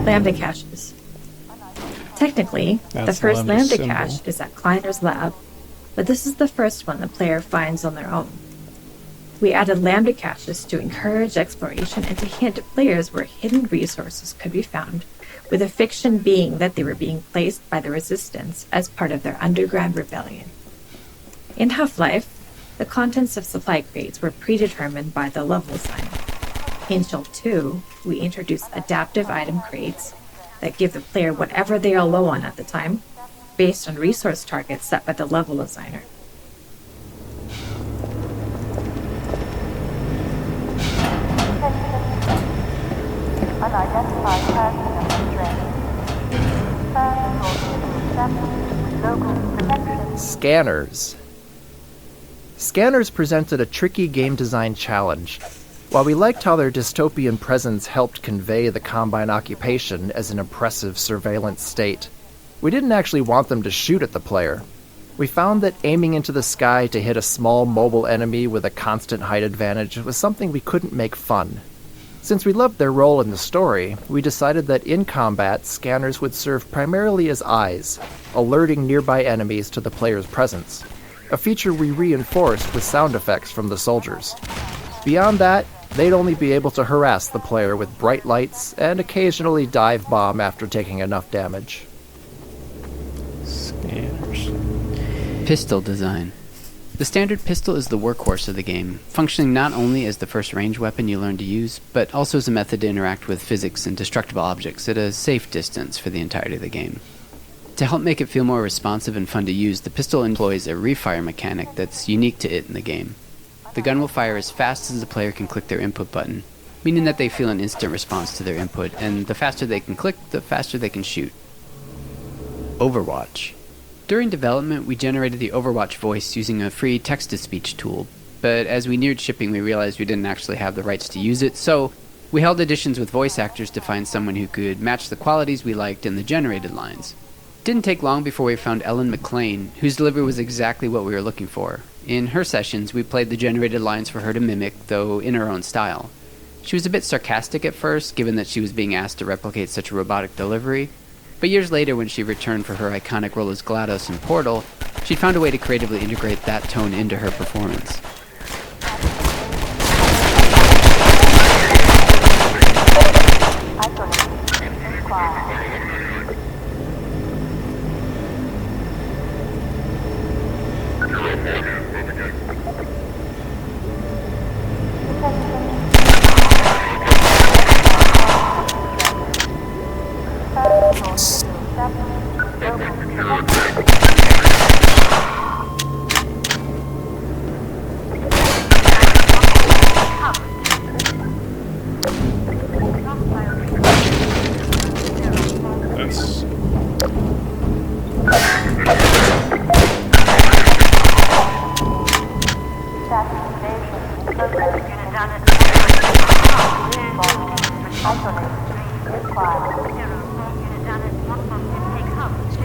Lambda caches. Technically, the first Lambda cache is at Kleiner's lab, but this is the first one the player finds on their own. We added Lambda caches to encourage exploration and to hint players where hidden resources could be found, with the fiction being that they were being placed by the Resistance as part of their underground rebellion. In Half-Life, the contents of supply crates were predetermined by the level designer. In Shell 2, we introduce adaptive item crates that give the player whatever they are low on at the time, based on resource targets set by the level designer. Unidentified person of interest. Confirm your physical status with local protection. Scanners. Scanners presented a tricky game design challenge. While we liked how their dystopian presence helped convey the Combine occupation as an oppressive surveillance state, we didn't actually want them to shoot at the player. We found that aiming into the sky to hit a small mobile enemy with a constant height advantage was something we couldn't make fun. Since we loved their role in the story, we decided that in combat, scanners would serve primarily as eyes, alerting nearby enemies to the player's presence, a feature we reinforced with sound effects from the soldiers. Beyond that, they'd only be able to harass the player with bright lights and occasionally dive bomb after taking enough damage. Scanners. Pistol design. The standard pistol is the workhorse of the game, functioning not only as the first range weapon you learn to use, but also as a method to interact with physics and destructible objects at a safe distance for the entirety of the game. To help make it feel more responsive and fun to use, the pistol employs a refire mechanic that's unique to it in the game. The gun will fire as fast as the player can click their input button, meaning that they feel an instant response to their input, and the faster they can click, the faster they can shoot. Overwatch. During development, we generated the Overwatch voice using a free text-to-speech tool, but as we neared shipping, we realized we didn't actually have the rights to use it, so We held auditions with voice actors to find someone who could match the qualities we liked in the generated lines. Didn't take long before we found Ellen McLean, whose delivery was exactly what we were looking for. In her sessions, we played the generated lines for her to mimic, though in her own style. She was a bit sarcastic at first, given that she was being asked to replicate such a robotic delivery, but years later when she returned for her iconic role as GLaDOS in Portal, she'd found a way to creatively integrate that tone into her performance.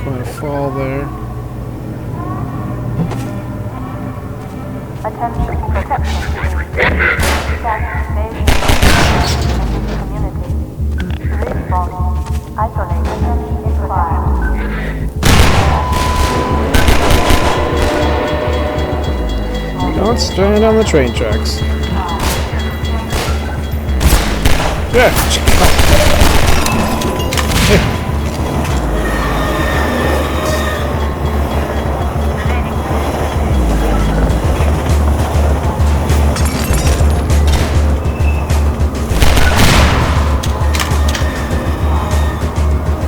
Quite a fall there. Attention, protection. Staff invasion community. Respawn. Isolate. Don't stand on the train tracks. Yeah.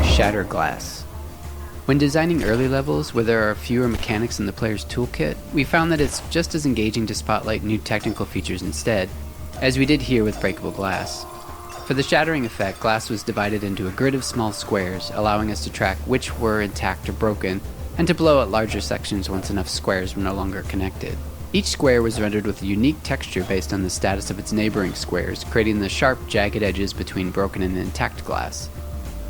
Shatter glass. When designing early levels where there are fewer mechanics in the player's toolkit, we found that it's just as engaging to spotlight new technical features instead, as we did here with breakable glass. For the shattering effect, glass was divided into a grid of small squares, allowing us to track which were intact or broken, and to blow out larger sections once enough squares were no longer connected. Each square was rendered with a unique texture based on the status of its neighboring squares, creating the sharp, jagged edges between broken and intact glass.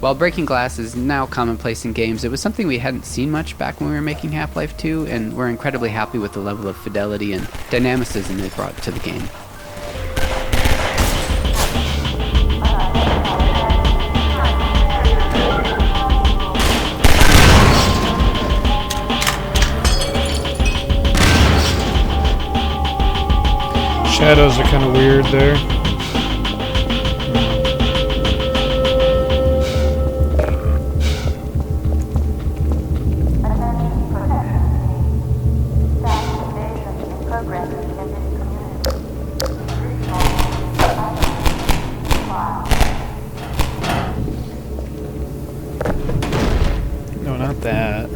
While breaking glass is now commonplace in games, it was something we hadn't seen much back when we were making Half-Life 2, and we're incredibly happy with the level of fidelity and dynamicism they brought to the game. Shadows are kind of weird there. No, not that.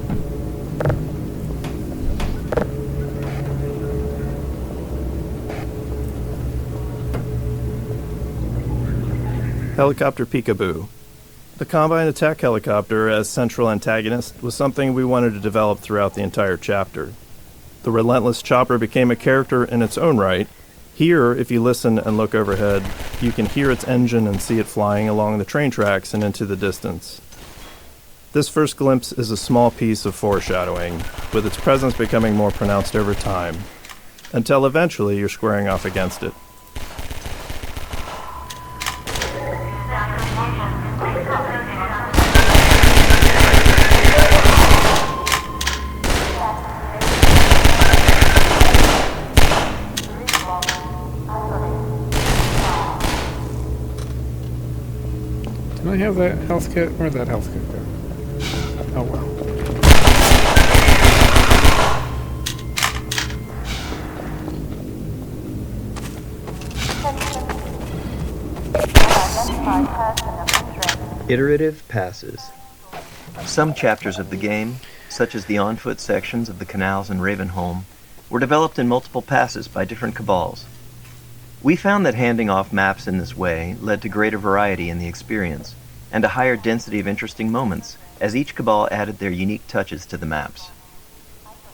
Helicopter Peekaboo. The Combine attack helicopter as central antagonist was something we wanted to develop throughout the entire chapter. The relentless chopper became a character in its own right. Here, if you listen and look overhead, you can hear its engine and see it flying along the train tracks and into the distance. This first glimpse is a small piece of foreshadowing, with its presence becoming more pronounced over time, until eventually you're squaring off against it. Did I have that health kit? Where'd that health kit go? Oh well. Iterative passes. Some chapters of the game, such as the on-foot sections of the canals in Ravenholm, were developed in multiple passes by different cabals. We found that handing off maps in this way led to greater variety in the experience, and a higher density of interesting moments, as each cabal added their unique touches to the maps.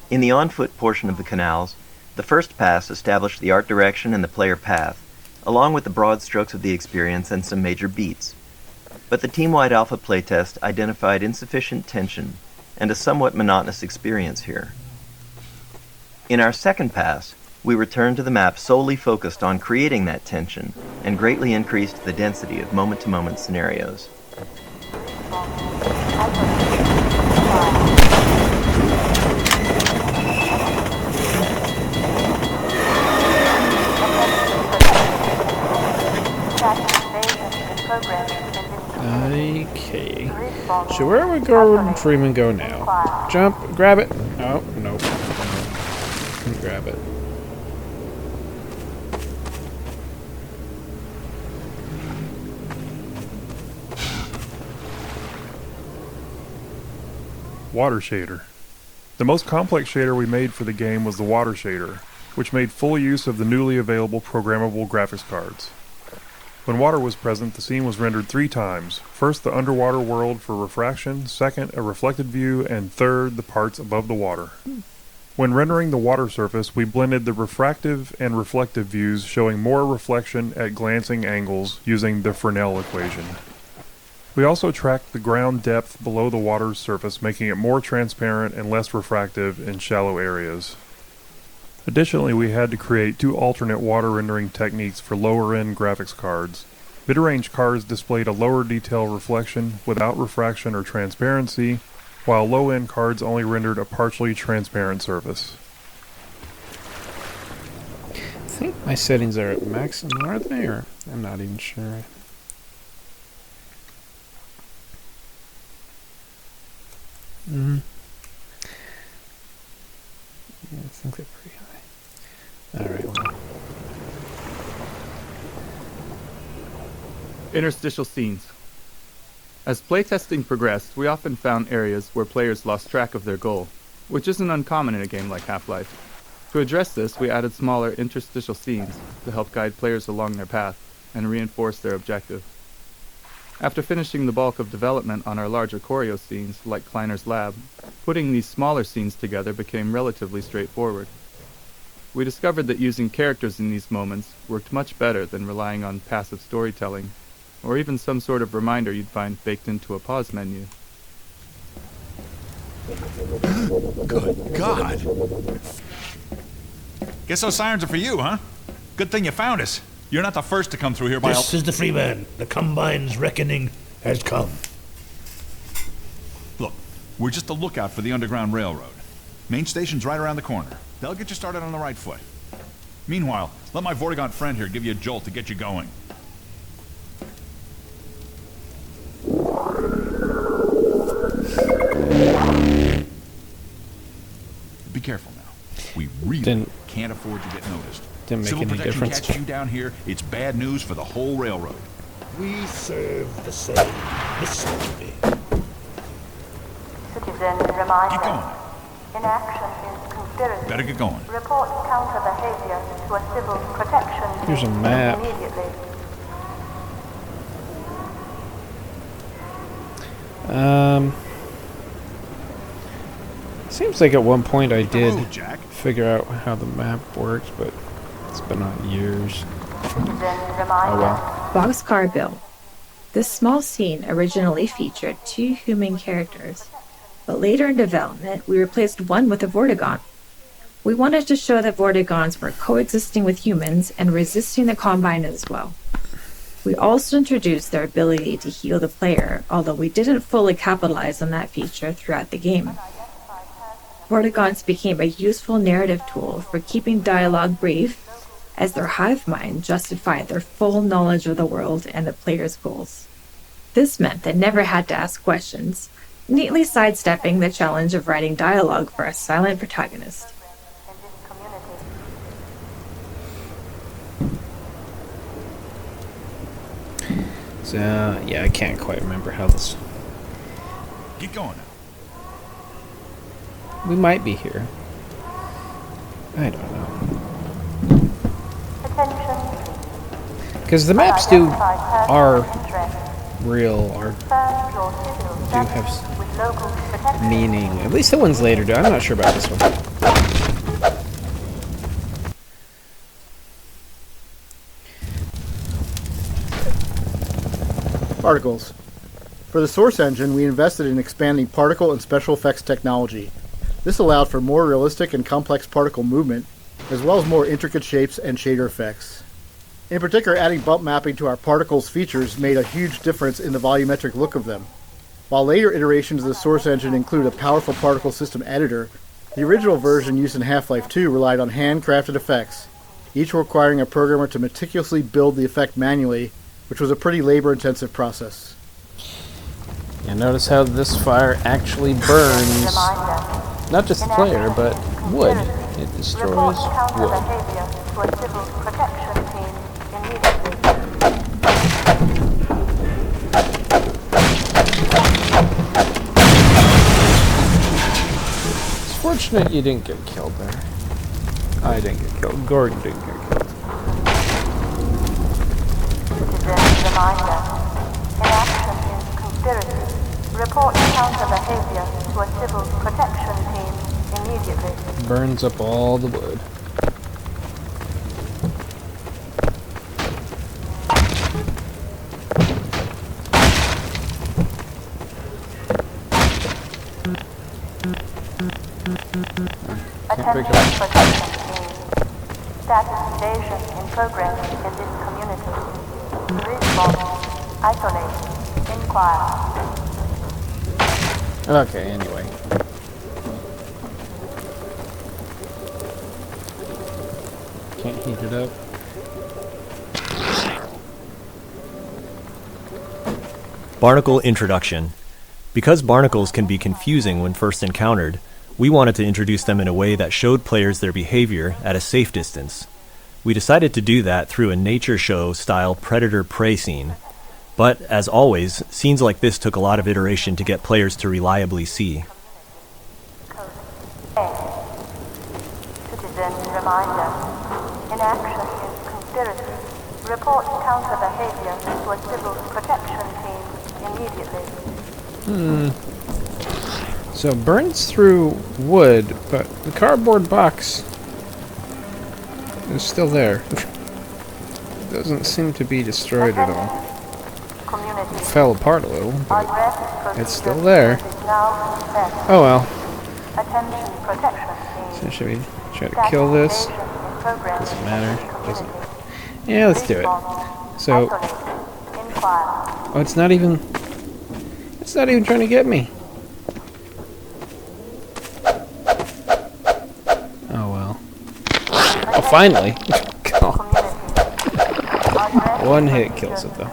In the on-foot portion of the canals, the first pass established the art direction and the player path, along with the broad strokes of the experience and some major beats. But the team-wide alpha playtest identified insufficient tension and a somewhat monotonous experience here. In our second pass, we returned to the map solely focused on creating that tension and greatly increased the density of moment-to-moment scenarios. Okay. So where would Gordon Freeman go now? Jump, grab it. Oh, nope. Couldn't grab it. Water shader. The most complex shader we made for the game was the water shader, which made full use of the newly available programmable graphics cards. When water was present, the scene was rendered 3 times. First, the underwater world for refraction, second, a reflected view, and third, the parts above the water. When rendering the water surface, we blended the refractive and reflective views, showing more reflection at glancing angles using the Fresnel equation. We also tracked the ground depth below the water's surface, making it more transparent and less refractive in shallow areas. Additionally, we had to create 2 alternate water rendering techniques for lower-end graphics cards. Mid-range cards displayed a lower detail reflection without refraction or transparency, while low-end cards only rendered a partially transparent surface. I think my settings are at maximum, are they? Or I'm not even sure. Yeah, I think they're pretty high. Alright, well. Interstitial scenes. As playtesting progressed, we often found areas where players lost track of their goal, which isn't uncommon in a game like Half-Life. To address this, we added smaller interstitial scenes to help guide players along their path and reinforce their objective. After finishing the bulk of development on our larger choreo scenes, like Kleiner's Lab, putting these smaller scenes together became relatively straightforward. We discovered that using characters in these moments worked much better than relying on passive storytelling, or even some sort of reminder you'd find baked into a pause menu. Good God! Guess those sirens are for you, huh? Good thing you found us. You're not the first to come through here by... This is the Freeman. The Combine's reckoning has come. Look, we're just a lookout for the Underground Railroad. Main station's right around the corner. They'll get you started on the right foot. Meanwhile, let my Vortigaunt friend here give you a jolt to get you going. Be careful now. We really can't afford to get noticed. Didn't make Civil any protection difference. catches you down here, it's bad news for the whole railroad. We serve the same mystery. Citizen reminder. Keep going. Inaction is conspiracy. Better get going. Report counter behavior to a civil protection Here's a team map. immediately. Seems like at one point I did figure out how the map works, but it's been on years. Oh well. Boxcar Bill. This small scene originally featured 2 human characters, but later in development we replaced one with a Vortigaunt. We wanted to show that Vortigaunts were coexisting with humans and resisting the Combine as well. We also introduced their ability to heal the player, although we didn't fully capitalize on that feature throughout the game. Vortigaunts became a useful narrative tool for keeping dialogue brief, as their hive mind justified their full knowledge of the world and the player's goals. This meant they never had to ask questions, neatly sidestepping the challenge of writing dialogue for a silent protagonist. So, yeah, I can't quite remember how this... Keep going now. We might be here. I don't know. Because the maps are real, or do have meaning. At least the ones later do. I'm not sure about this one. Particles. For the source engine, we invested in expanding particle and special effects technology. This allowed for more realistic and complex particle movement, as well as more intricate shapes and shader effects. In particular, adding bump mapping to our particles features made a huge difference in the volumetric look of them. While later iterations of the source engine include a powerful particle system editor, the original version used in Half-Life 2 relied on handcrafted effects, each requiring a programmer to meticulously build the effect manually, which was a pretty labor-intensive process. And notice how this fire actually burns not just the player, but wood. It destroys wood. It's fortunate you didn't get killed there. I didn't get killed. Gordon didn't get killed. Citizen reminder. Inaction is conspiracy. Report counter behavior to a civil protection team immediately. Burns up all the wood. Attention protection team. Status evasion in progress in this community. Response. Isolate. Inquire. Okay, anyway. Can't heat it up. Barnacle Introduction. Because barnacles can be confusing when first encountered, we wanted to introduce them in a way that showed players their behavior at a safe distance. We decided to do that through a nature show style predator-prey scene. But, as always, scenes like this took a lot of iteration to get players to reliably see. Citizen reminder. Inaction is conspiracy. Report counter behavior to a civil protection team immediately. So it burns through wood, but the cardboard box is still there. Doesn't seem to be destroyed at all. It fell apart a little, but it's still there. Oh well. So should we try to kill this? Doesn't matter. Doesn't. Yeah, let's do it. So. Oh, it's not even. It's not even trying to get me. Oh well. Oh, finally. One hit kills it though.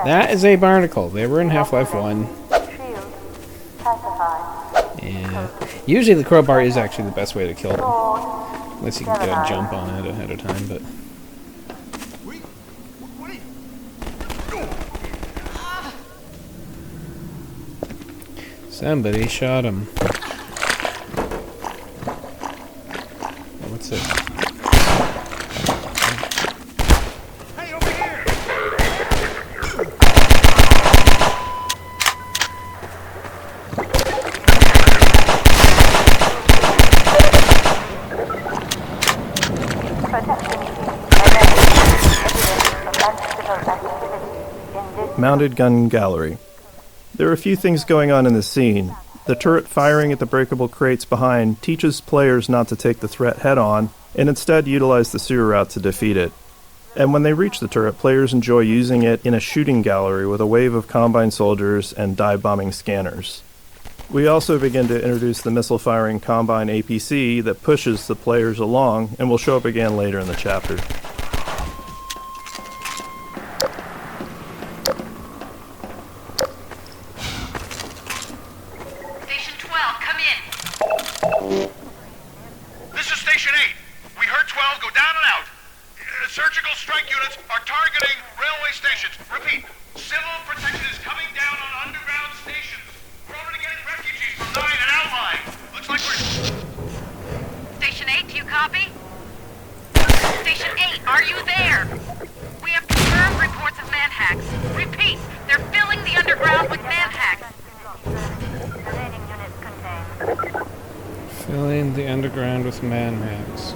That is a barnacle. They were in Half-Life 1. Yeah. Usually the crowbar is actually the best way to kill them. Unless you can get a jump on it ahead of time, but... Somebody shot him. What's it? Mounted gun gallery. There are a few things going on in this scene. The turret firing at the breakable crates behind teaches players not to take the threat head-on, and instead utilize the sewer route to defeat it. And when they reach the turret, players enjoy using it in a shooting gallery with a wave of Combine soldiers and dive-bombing scanners. We also begin to introduce the missile-firing Combine APC that pushes the players along, and will show up again later in the chapter. This is Station 8. We heard 12 go down and out. Surgical strike units are targeting railway stations. Repeat, civil protection is coming down on underground stations. We're already getting refugees from 9 and outlying. Looks like we're... Station 8, do you copy? Station 8, are you there? We have confirmed reports of manhacks. Repeat, they're filling the underground with manhacks. Filling the underground with manhacks.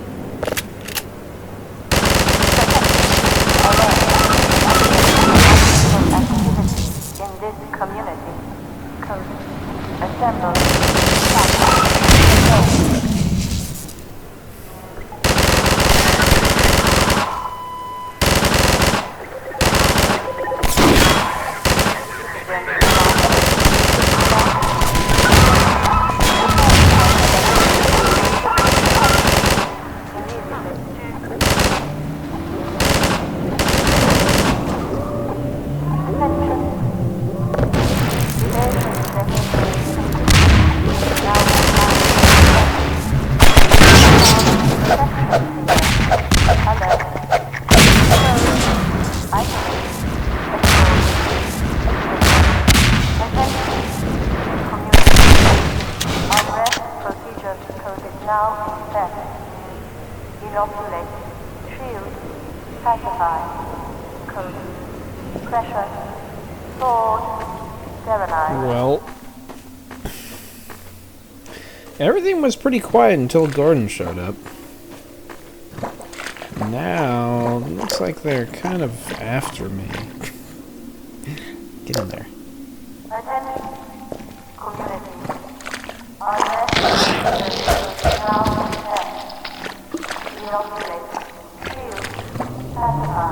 Inoculate, shield, pacify, code, pressure, sword, sterilize. Well, everything was pretty quiet until Gordon showed up. Now, looks like they're kind of after me. Get in there. Attention, community. Unrest now set. Inoculate, shield, pacify,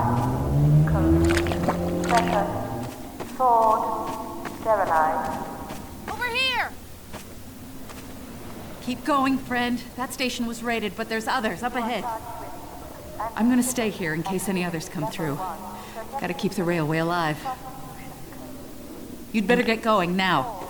code, pressure, sword, sterilize. Over here! Keep going, friend. That station was raided, but there's others up ahead. I'm gonna stay here in case any others come through. Gotta keep the railway alive. You'd better get going now.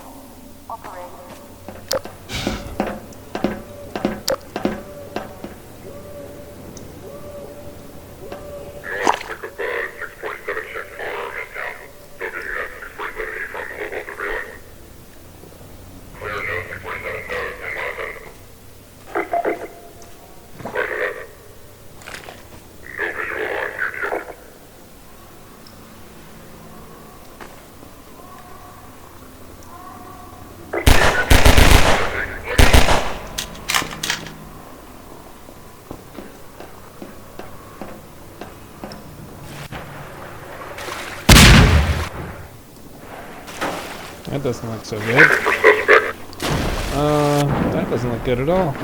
That doesn't look so good. That doesn't look good at all.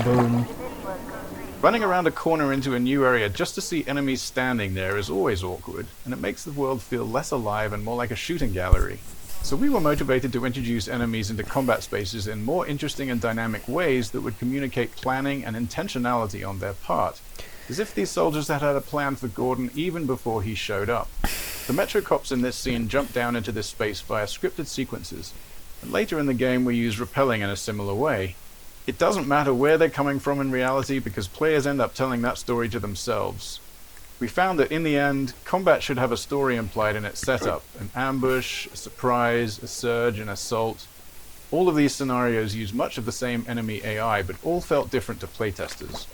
Boom. Running around a corner into a new area just to see enemies standing there is always awkward, and it makes the world feel less alive and more like a shooting gallery. So we were motivated to introduce enemies into combat spaces in more interesting and dynamic ways that would communicate planning and intentionality on their part, as if these soldiers had had a plan for Gordon even before he showed up. The Metro cops in this scene jump down into this space via scripted sequences, and later in the game we use rappelling in a similar way. It doesn't matter where they're coming from in reality because players end up telling that story to themselves. We found that in the end, combat should have a story implied in its setup, an ambush, a surprise, a surge, an assault. All of these scenarios use much of the same enemy AI, but all felt different to playtesters.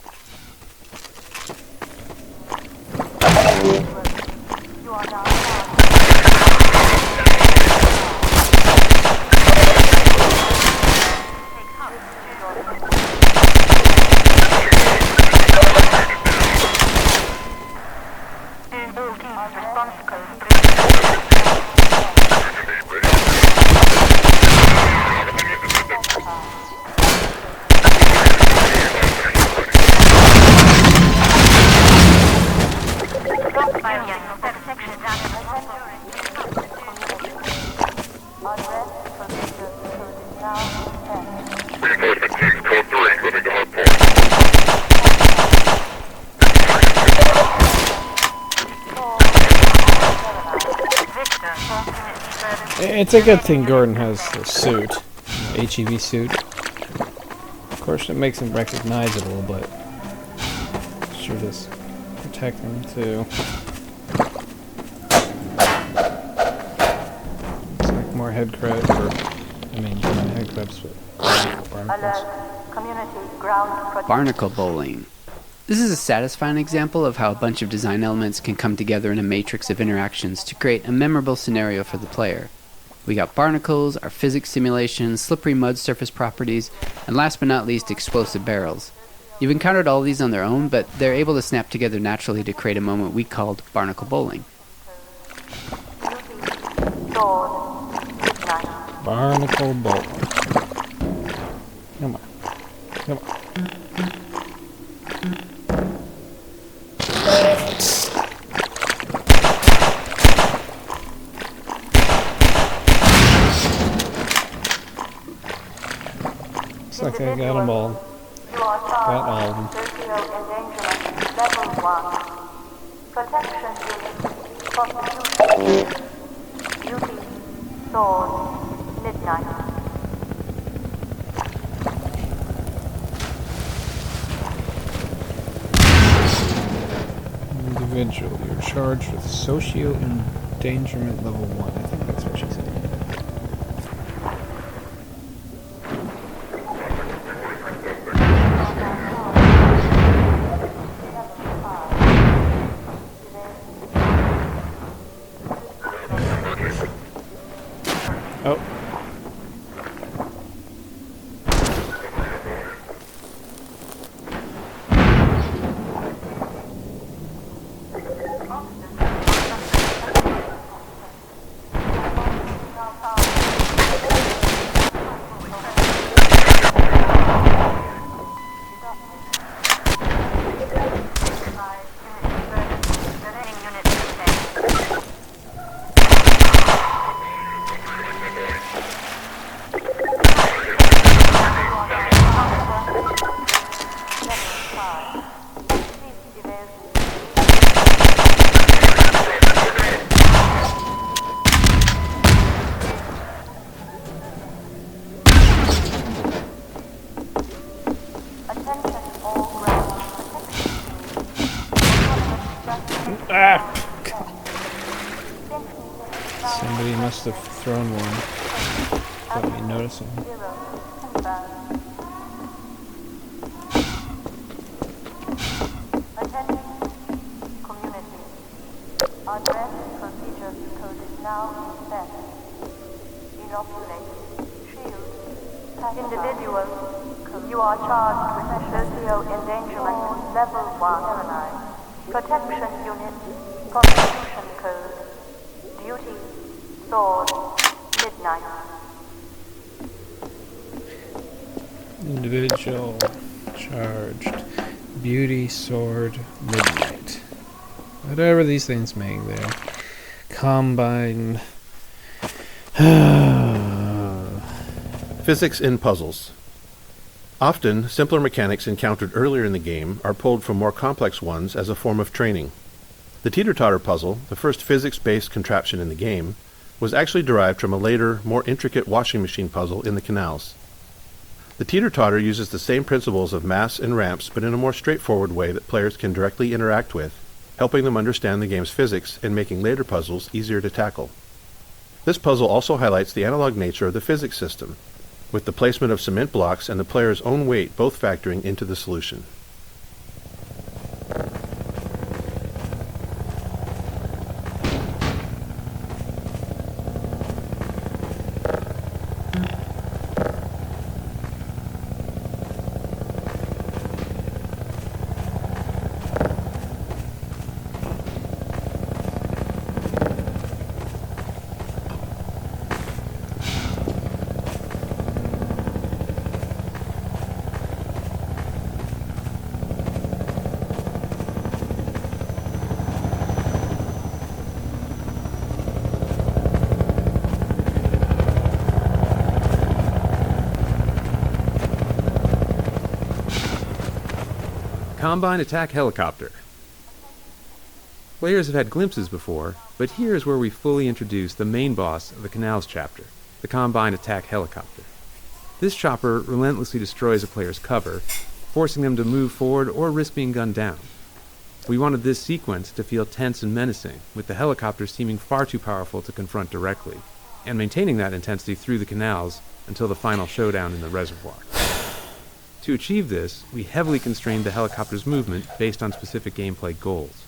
It's a good thing Gordon has the suit, HEV suit. Of course, it makes him recognizable, but sure does protect him too. It's like more head crabs, not head crabs, but barnacles. Community ground Barnacle bowling. This is a satisfying example of how a bunch of design elements can come together in a matrix of interactions to create a memorable scenario for the player. We got barnacles, our physics simulations, slippery mud surface properties, and last but not least, explosive barrels. You've encountered all these on their own, but they're able to snap together naturally to create a moment we called Barnacle Bowling. Barnacle bowling. Come on. Come on. Looks like I got them all. Got all of them. Level 1. Protection unit. Constitution. Duty. Sword. Midnight. Individual. You're charged with socio-endangerment level 1. I think that's what she said. Oh. Somebody must have thrown one without me noticing. Attention, community. Our dress procedures code is now set. Inoculate. Shield. Individual. You are charged with socio-endangerment level 1. Protection unit. Constitution code. Duty. Sword. Midnight. Individual charged. Beauty, sword, midnight. Whatever these things mean there. Combine. Physics in puzzles. Often, simpler mechanics encountered earlier in the game are pulled from more complex ones as a form of training. The teeter-totter puzzle, the first physics-based contraption in the game, was actually derived from a later, more intricate washing machine puzzle in the canals. The teeter-totter uses the same principles of mass and ramps, but in a more straightforward way that players can directly interact with, helping them understand the game's physics and making later puzzles easier to tackle. This puzzle also highlights the analog nature of the physics system, with the placement of cement blocks and the player's own weight both factoring into the solution. Combine attack helicopter. Players have had glimpses before, But here is where we fully introduce the main boss of the Canals chapter, the Combine Attack Helicopter. This chopper relentlessly destroys a player's cover, forcing them to move forward or risk being gunned down. We wanted this sequence to feel tense and menacing, with the helicopter seeming far too powerful to confront directly, and maintaining that intensity through the canals until the final showdown in the reservoir. To achieve this, we heavily constrained the helicopter's movement based on specific gameplay goals.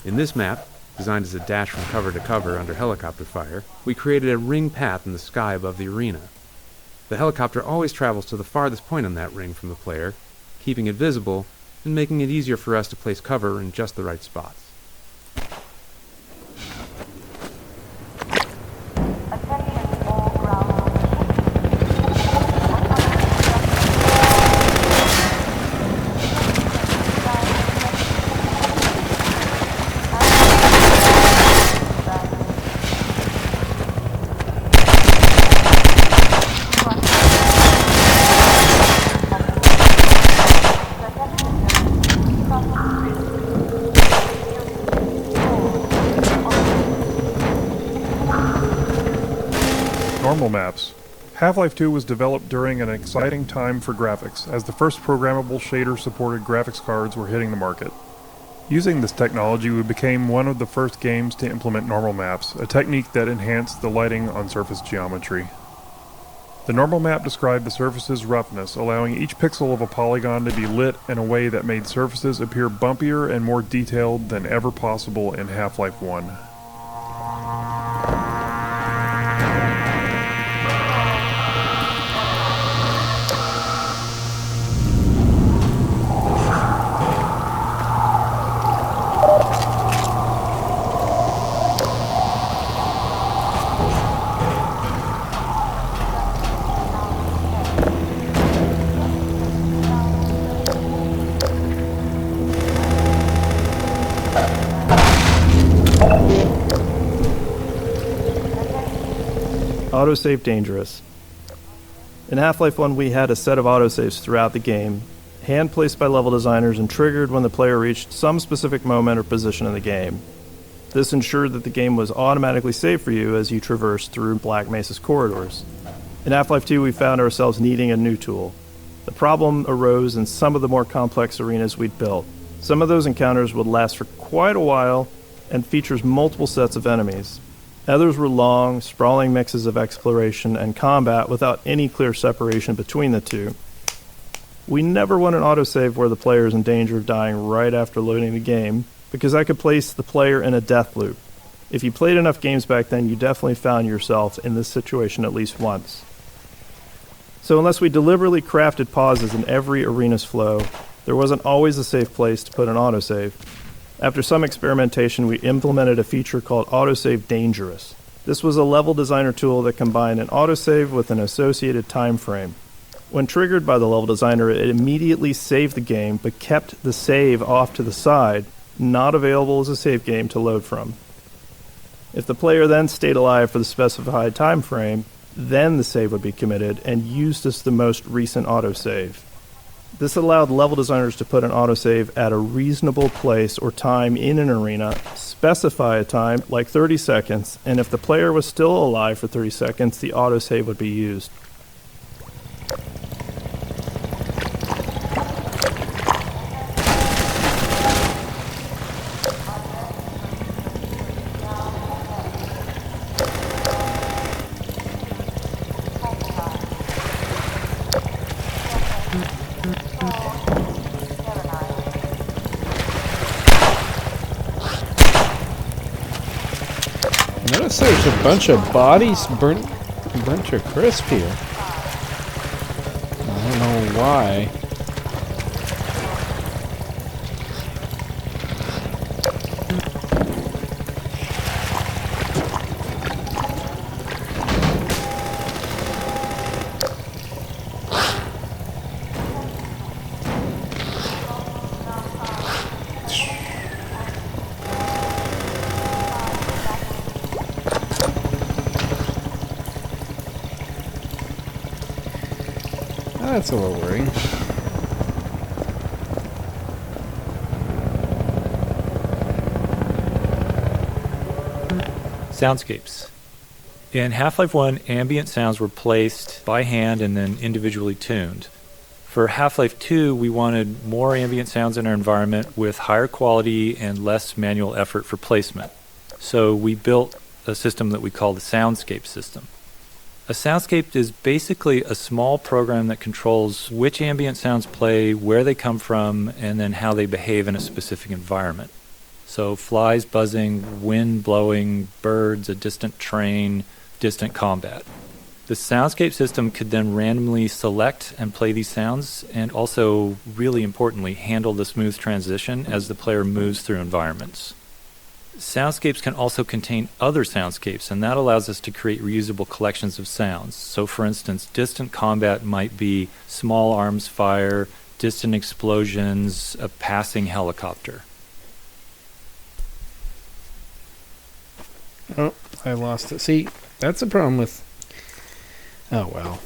In this map, designed as a dash from cover to cover under helicopter fire, we created a ring path in the sky above the arena. The helicopter always travels to the farthest point on that ring from the player, keeping it visible and making it easier for us to place cover in just the right spots. Normal maps. Half-Life 2 was developed during an exciting time for graphics, as the first programmable shader-supported graphics cards were hitting the market. Using this technology, we became one of the first games to implement normal maps, a technique that enhanced the lighting on surface geometry. The normal map described the surface's roughness, allowing each pixel of a polygon to be lit in a way that made surfaces appear bumpier and more detailed than ever possible in Half-Life 1. Autosave dangerous. In Half-Life 1 we had a set of autosaves throughout the game, hand-placed by level designers and triggered when the player reached some specific moment or position in the game. This ensured that the game was automatically saved for you as you traversed through Black Mesa's corridors. In Half-Life 2 we found ourselves needing a new tool. The problem arose in some of the more complex arenas we'd built. Some of those encounters would last for quite a while and features multiple sets of enemies. Others were long, sprawling mixes of exploration and combat without any clear separation between the two. We never want an autosave where the player is in danger of dying right after loading the game, because that could place the player in a death loop. If you played enough games back then, you definitely found yourself in this situation at least once. So unless we deliberately crafted pauses in every arena's flow, there wasn't always a safe place to put an autosave. After some experimentation, we implemented a feature called Autosave Dangerous. This was a level designer tool that combined an autosave with an associated time frame. When triggered by the level designer, it immediately saved the game, but kept the save off to the side, not available as a save game to load from. If the player then stayed alive for the specified time frame, then the save would be committed and used as the most recent autosave. This allowed level designers to put an autosave at a reasonable place or time in an arena, specify a time, like 30 seconds, and if the player was still alive for 30 seconds, the autosave would be used. Notice there's a bunch of bodies burnt to crisp here. I don't know why. That's a little worrying. Soundscapes. In Half-Life 1, ambient sounds were placed by hand and then individually tuned. For Half-Life 2, we wanted more ambient sounds in our environment with higher quality and less manual effort for placement. So we built a system that we call the soundscape system. A soundscape is basically a small program that controls which ambient sounds play, where they come from, and then how they behave in a specific environment. So flies buzzing, wind blowing, birds, a distant train, distant combat. The soundscape system could then randomly select and play these sounds, and also, really importantly, handle the smooth transition as the player moves through environments. Soundscapes can also contain other soundscapes, and that allows us to create reusable collections of sounds. So for instance, distant combat might be small arms fire, distant explosions, a passing helicopter. Oh, I lost it. See, that's the problem with... Oh, well.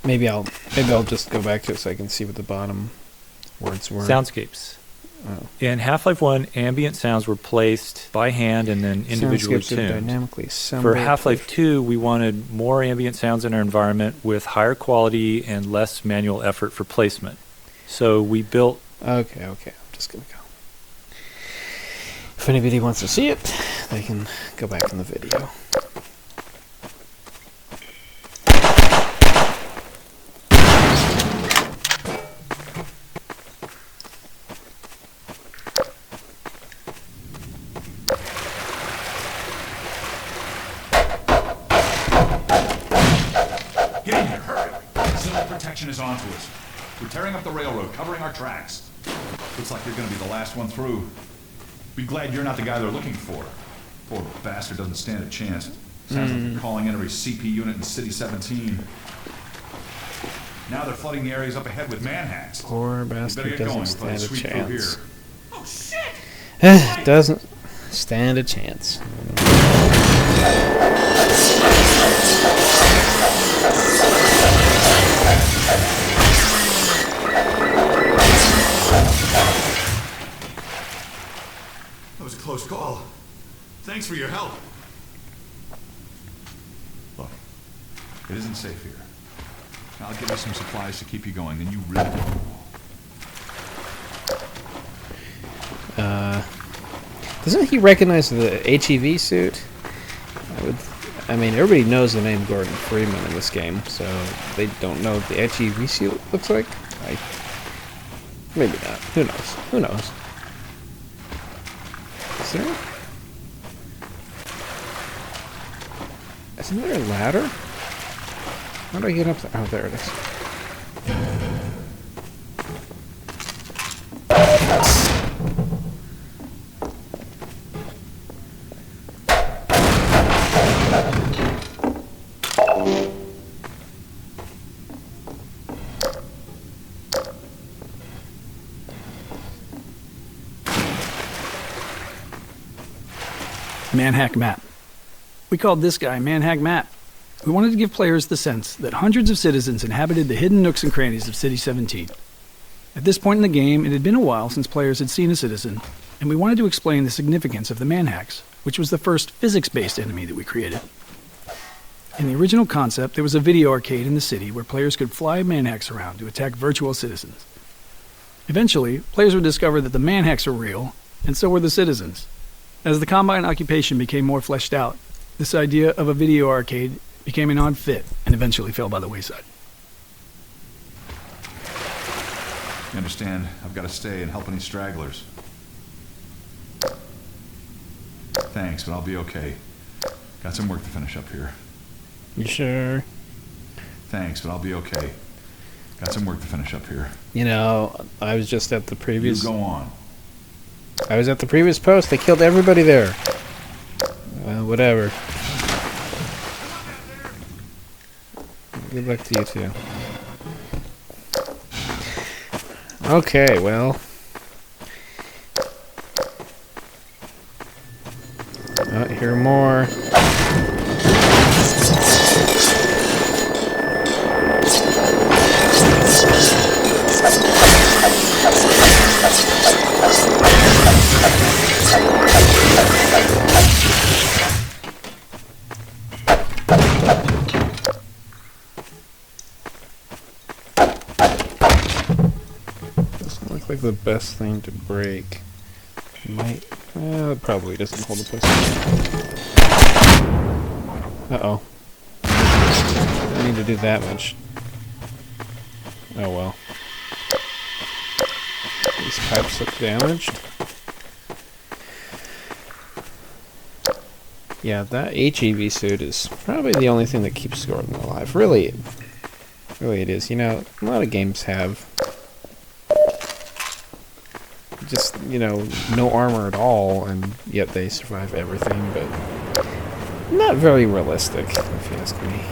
Maybe I'll just go back to it so I can see what the bottom words were. Soundscapes. Oh. In Half-Life 1, ambient sounds were placed by hand and then individually Soundscapes are tuned. dynamically assembled. For Half-Life 2, we wanted more ambient sounds in our environment with higher quality and less manual effort for placement. So we built... Okay, I'm just going to go. If anybody wants to see it, they can go back in the video. Get in here, hurry! Civil protection is on to us. We're tearing up the railroad, covering our tracks. Looks like you're gonna be the last one through. Be glad you're not the guy they're looking for. Poor bastard doesn't stand a chance. Sounds like they're calling in every CP unit in City 17. Now they're flooding the areas up ahead with manhacks. Poor bastard doesn't stand a chance. Oh shit! Doesn't stand a chance. That was a close call. Thanks for your help. Look, it isn't safe here. I'll give you some supplies to keep you going, then you really Doesn't he recognize the HEV suit? I mean, everybody knows the name Gordon Freeman in this game, so they don't know what the HEV suit looks like? Maybe not. Who knows? Who knows? Is there? Isn't there a ladder? How do I get up there? Oh, there it is. Manhack Map. We called this guy Manhack Map. We wanted to give players the sense that hundreds of citizens inhabited the hidden nooks and crannies of City 17. At this point in the game, it had been a while since players had seen a citizen, and we wanted to explain the significance of the manhacks, which was the first physics-based enemy that we created. In the original concept, there was a video arcade in the city where players could fly manhacks around to attack virtual citizens. Eventually, players would discover that the manhacks were real, and so were the citizens. As the Combine occupation became more fleshed out, this idea of a video arcade became an odd fit and eventually fell by the wayside. You understand, I've got to stay and help any stragglers. Thanks, but I'll be okay. Got some work to finish up here. You sure? Thanks, but I'll be okay. Got some work to finish up here. You know, I was just at the previous... You go on. I was at the previous post. They killed everybody there. Well, whatever. Good luck to you too. Okay, well. Hear more. the best thing to break. Might... it probably doesn't hold a place. Uh-oh. I need to do that much. Oh well. These pipes look damaged. Yeah, that HEV suit is probably the only thing that keeps Gordon alive. Really it is. You know, a lot of games have just, you know, no armor at all, and yet they survive everything, but not very realistic, if you ask me.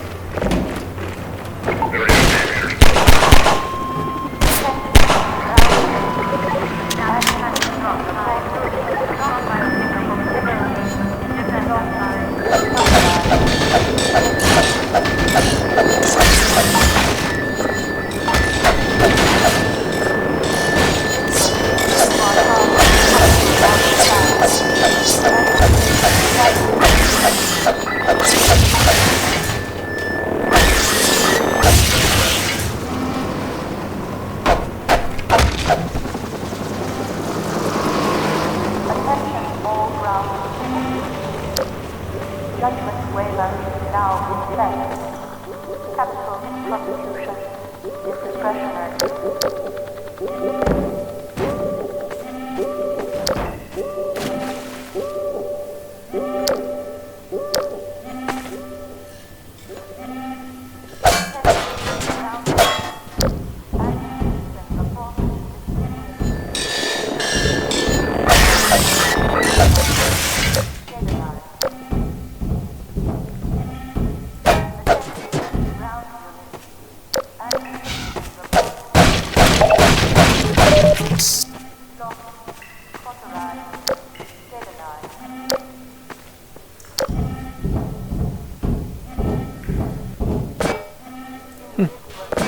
Judgment waiver now in effect. Capital prosecution is discretionary.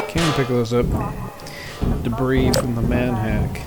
Can pick those up. Debris from the manhack.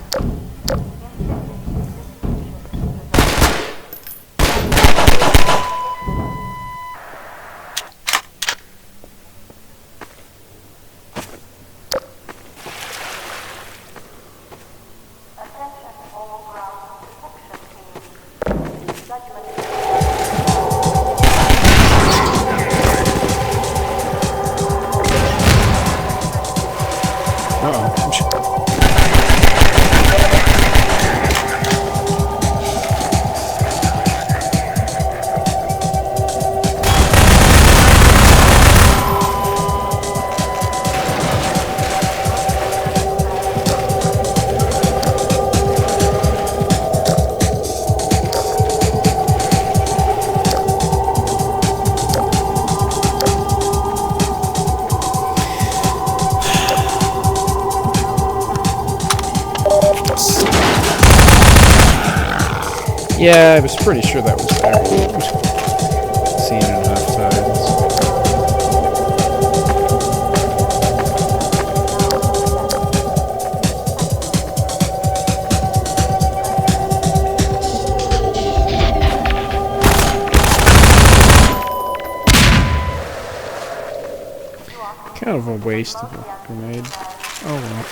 Yeah, I was pretty sure that was there. Seen it enough times. Kind of a waste of a grenade. Oh well.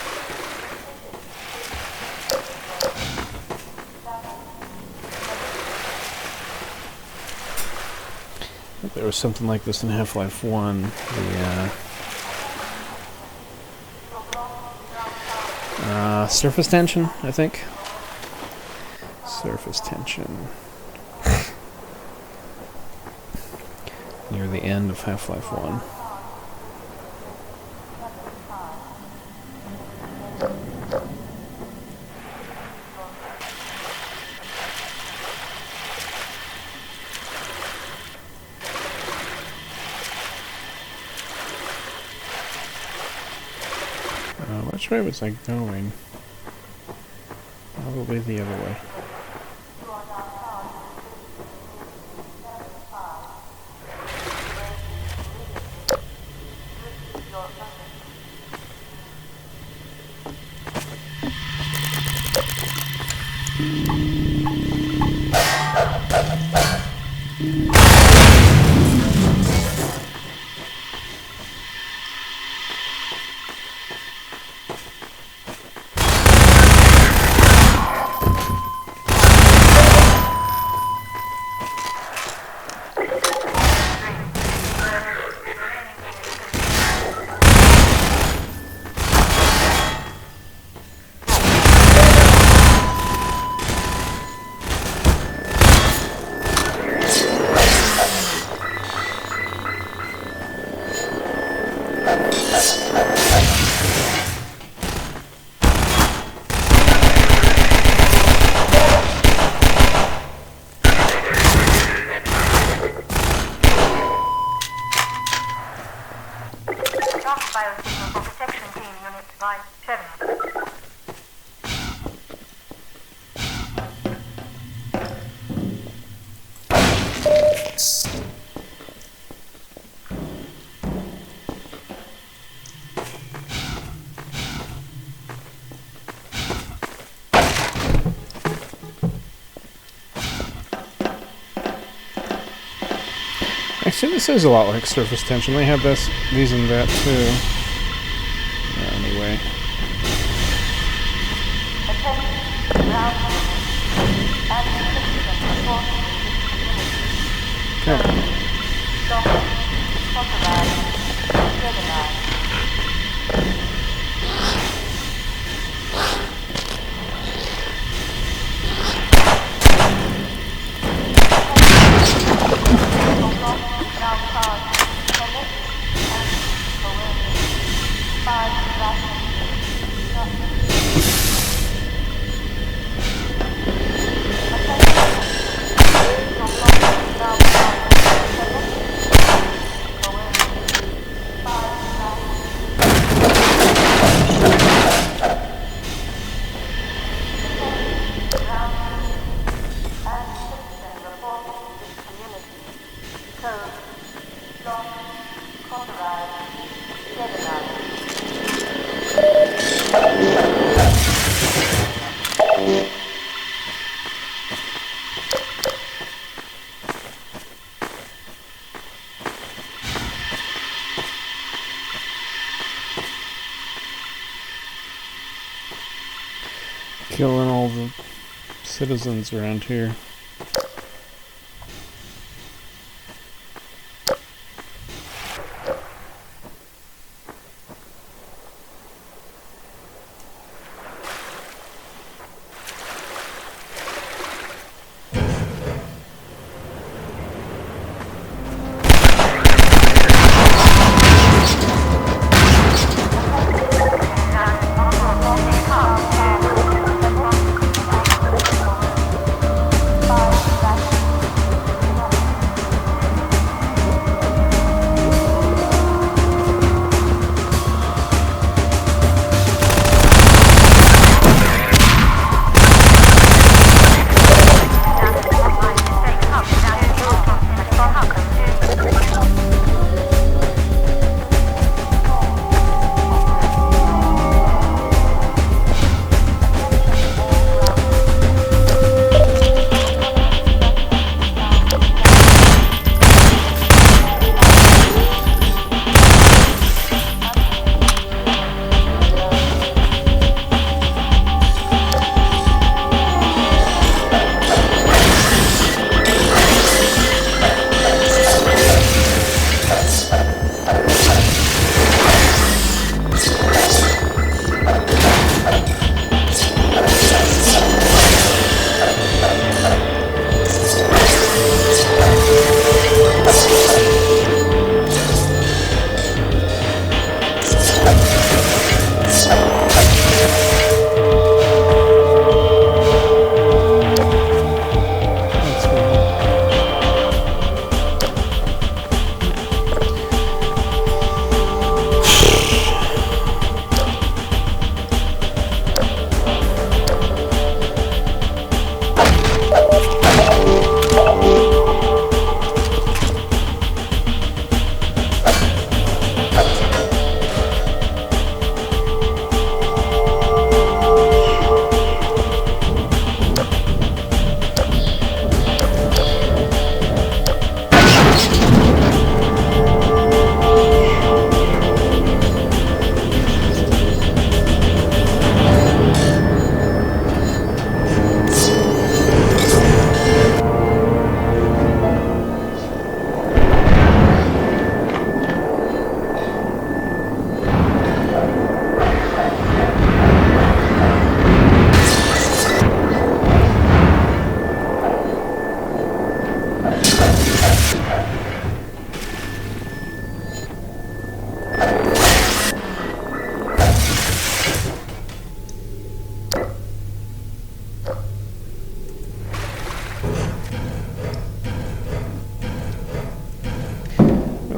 There was something like this in Half-Life 1. The surface tension, I think. Surface tension. Near the end of Half-Life 1. Which way was I going? Probably the other way. Actually, this is a lot like surface tension. They have these and that too. Anyway. Killing all the citizens around here.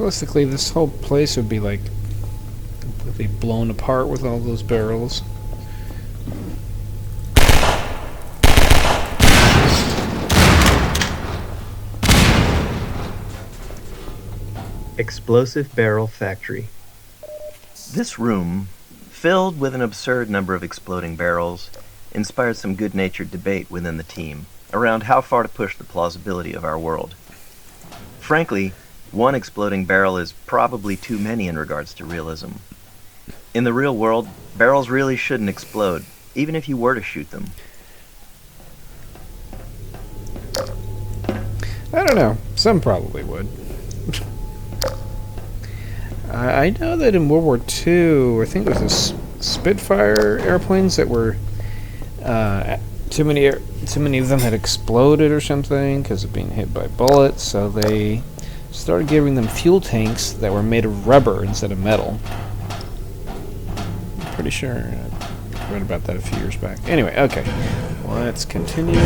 Realistically, this whole place would be like completely blown apart with all those barrels. Explosive Barrel Factory. This room, filled with an absurd number of exploding barrels, inspired some good-natured debate within the team around how far to push the plausibility of our world. Frankly, One exploding barrel is probably too many in regards to realism. In the real world, barrels really shouldn't explode, even if you were to shoot them. I don't know. Some probably would. I know that in World War II, I think it was the Spitfire airplanes that were too many of them had exploded or something because of being hit by bullets. So they started giving them fuel tanks that were made of rubber instead of metal. I'm pretty sure I read about that a few years back. Anyway, okay, let's continue.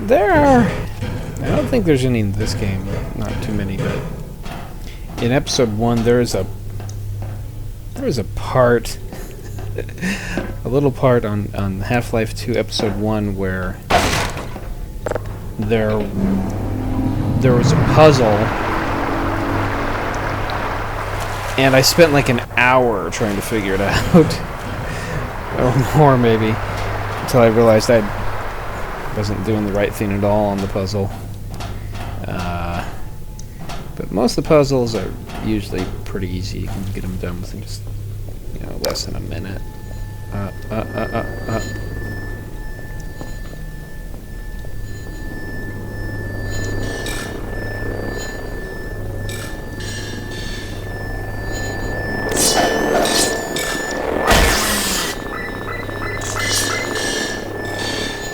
There are... I don't think there's any in this game. Not too many, but... In episode 1, there is a part... a little part on Half-Life 2 episode 1 where... There was a puzzle... And I spent like an hour trying to figure it out. Or more, maybe. Until I realized I wasn't doing the right thing at all on the puzzle. But most of the puzzles are usually pretty easy. You can get them done within just, less than a minute.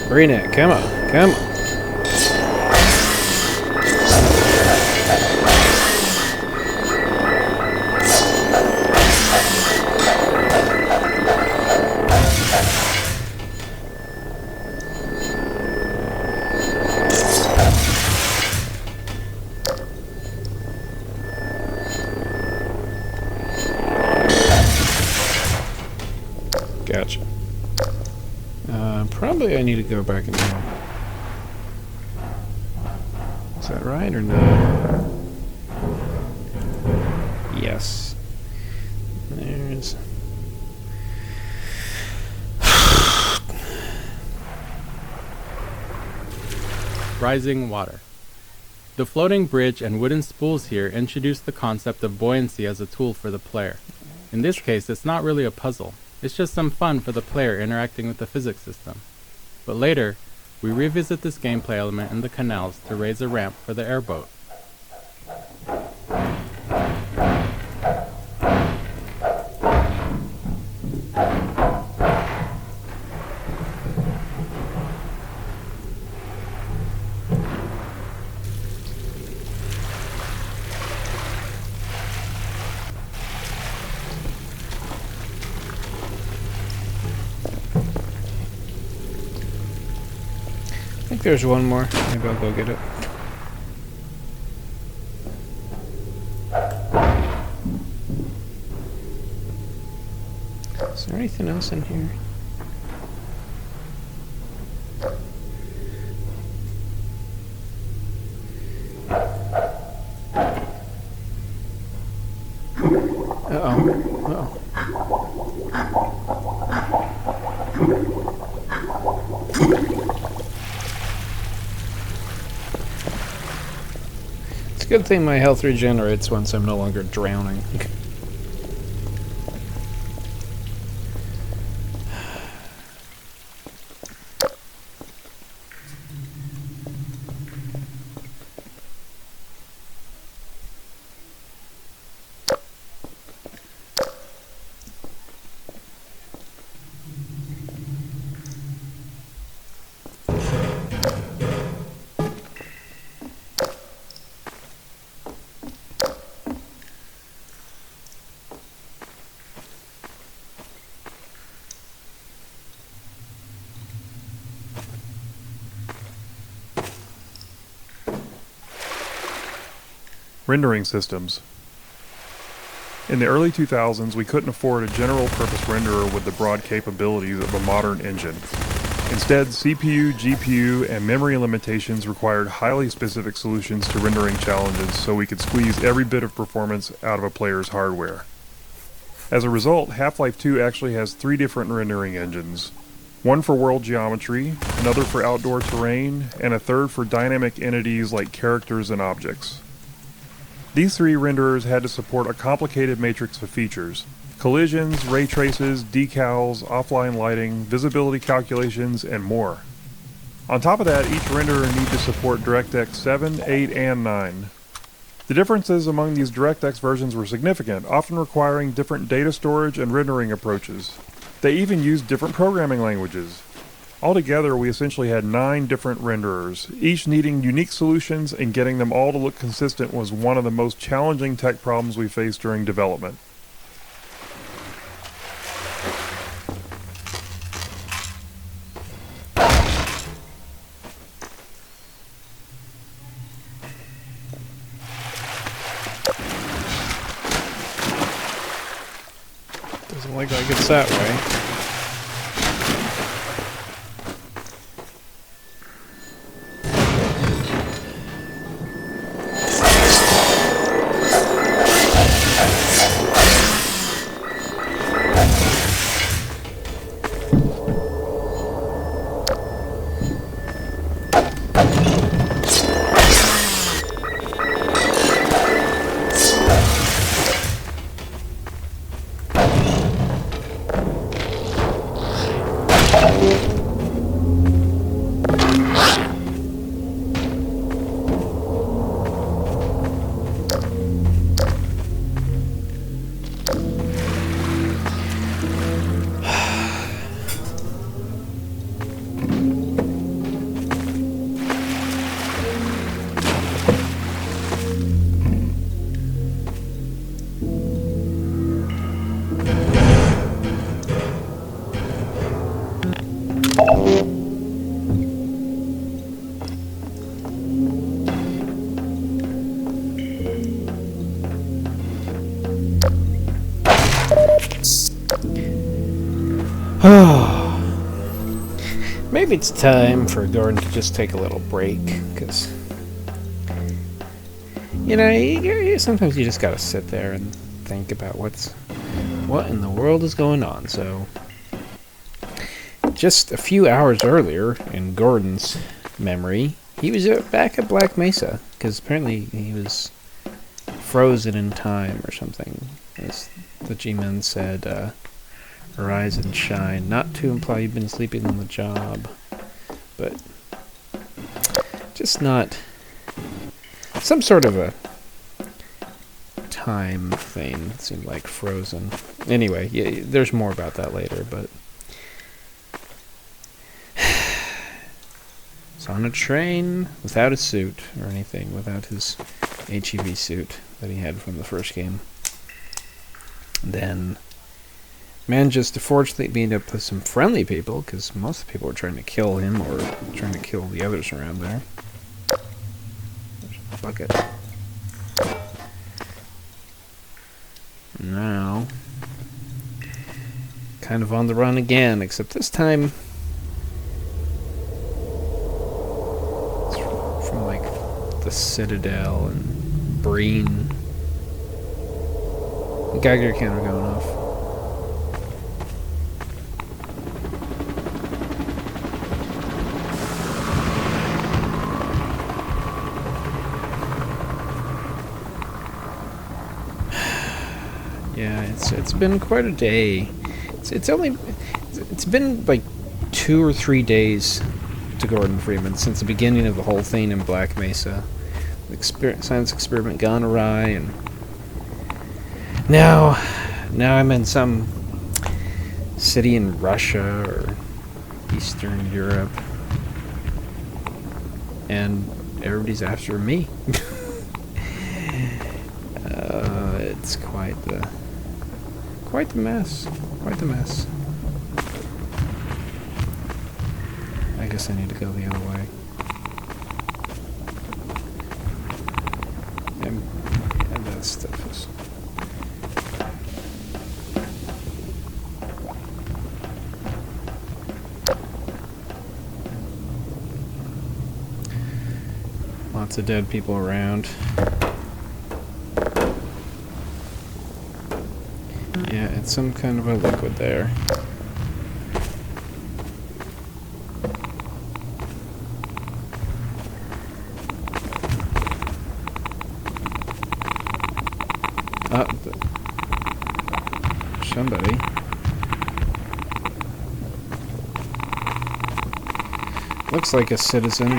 Bring it, come on, come on. Gotcha. Probably I need to go back and now. Is that right or no? Yes. There's... Rising water. The floating bridge and wooden spools here introduce the concept of buoyancy as a tool for the player. In this case, it's not really a puzzle. It's just some fun for the player interacting with the physics system. But later, we revisit this gameplay element in the canals to raise a ramp for the airboat. I think there's one more. Maybe I'll go get it. Is there anything else in here? good thing my health regenerates once I'm no longer drowning. Rendering systems. In the early 2000s, we couldn't afford a general-purpose renderer with the broad capabilities of a modern engine. Instead, CPU, GPU, and memory limitations required highly specific solutions to rendering challenges so we could squeeze every bit of performance out of a player's hardware. As a result, Half-Life 2 actually has 3 different rendering engines. One for world geometry, another for outdoor terrain, and a third for dynamic entities like characters and objects. These 3 renderers had to support a complicated matrix of features: collisions, ray traces, decals, offline lighting, visibility calculations, and more. On top of that, each renderer needed to support DirectX 7, 8, and 9. The differences among these DirectX versions were significant, often requiring different data storage and rendering approaches. They even used different programming languages. Altogether, we essentially had 9 different renderers, each needing unique solutions, and getting them all to look consistent was one of the most challenging tech problems we faced during development. Doesn't look like it's that way. Maybe it's time for Gordon to just take a little break, because, you know, sometimes you just gotta sit there and think about what in the world is going on. So, just a few hours earlier, in Gordon's memory, he was back at Black Mesa, because apparently he was frozen in time or something, as the G-Men said. Arise and shine, not to imply you've been sleeping on the job, but just not some sort of a time thing. It seemed like frozen. Anyway, yeah, there's more about that later, but he's on a train without a suit or anything, without his HEV suit that he had from the first game. Then manages to fortunately meet up with some friendly people, because most of the people were trying to kill him or trying to kill the others around there. There's a bucket. Now, kind of on the run again, except this time it's from like the Citadel and Breen. The Geiger counter going off. Yeah, it's been quite a day. It's been like 2 or 3 days to Gordon Freeman since the beginning of the whole thing in Black Mesa. The science experiment gone awry, and now I'm in some city in Russia or Eastern Europe, and everybody's after me. It's quite the mess. Quite the mess. I guess I need to go the other way. And that stuff is... Lots of dead people around. Yeah, it's some kind of a liquid there. Somebody. Looks like a citizen.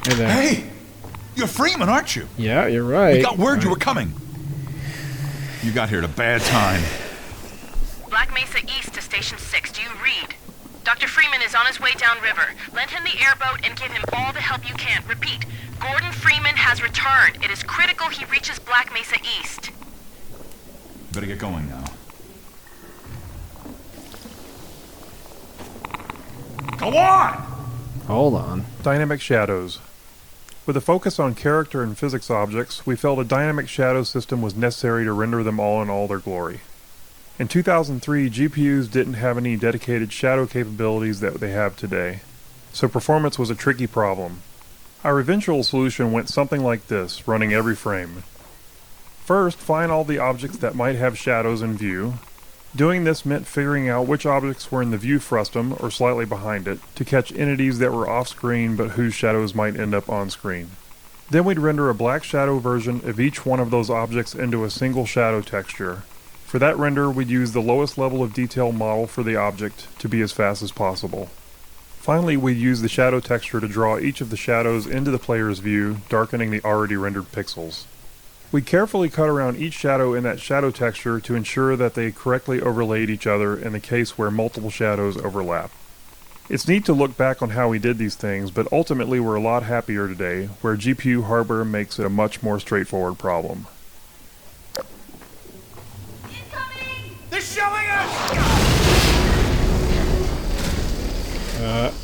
Hey there. Hey! You're Freeman, aren't you? Yeah, you're right. We got word you were coming. You got here at a bad time. Black Mesa East to Station 6. Do you read? Dr. Freeman is on his way downriver. Lend him the airboat and give him all the help you can. Repeat, Gordon Freeman has returned. It is critical he reaches Black Mesa East. Better get going now. Go on! Hold on. Dynamic shadows. With a focus on character and physics objects, we felt a dynamic shadow system was necessary to render them all in all their glory. In 2003, GPUs didn't have any dedicated shadow capabilities that they have today, so performance was a tricky problem. Our eventual solution went something like this, running every frame. First, find all the objects that might have shadows in view. Doing this meant figuring out which objects were in the view frustum, or slightly behind it, to catch entities that were off-screen but whose shadows might end up on-screen. Then we'd render a black shadow version of each one of those objects into a single shadow texture. For that render, we'd use the lowest level of detail model for the object to be as fast as possible. Finally, we'd use the shadow texture to draw each of the shadows into the player's view, darkening the already rendered pixels. We carefully cut around each shadow in that shadow texture to ensure that they correctly overlaid each other in the case where multiple shadows overlap. It's neat to look back on how we did these things, but ultimately we're a lot happier today, where GPU hardware makes it a much more straightforward problem. They're shelling us!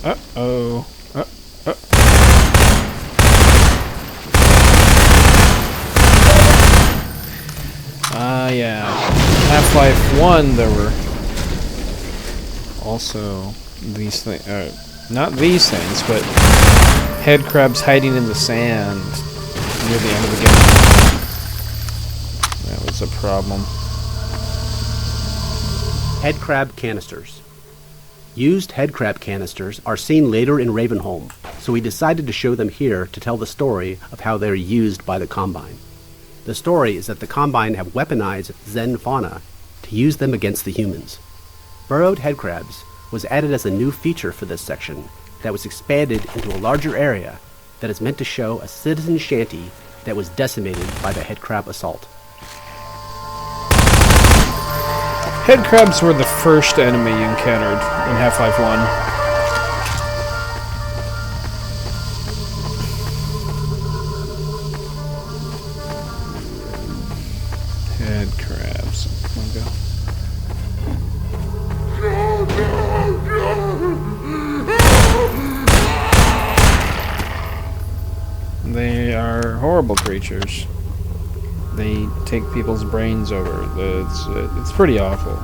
Uh-oh. Yeah. Half-Life 1, there were also these things, not these things, but head crabs hiding in the sand near the end of the game. That was a problem. Head crab canisters. Used head crab canisters are seen later in Ravenholm, so we decided to show them here to tell the story of how they are used by the Combine. The story is that the Combine have weaponized Zen fauna to use them against the humans. Burrowed headcrabs was added as a new feature for this section that was expanded into a larger area that is meant to show a citizen shanty that was decimated by the headcrab assault. Headcrabs were the first enemy you encountered in Half-Life 1. Head crabs. Come on, go. They are horrible creatures. They take people's brains over. It's pretty awful.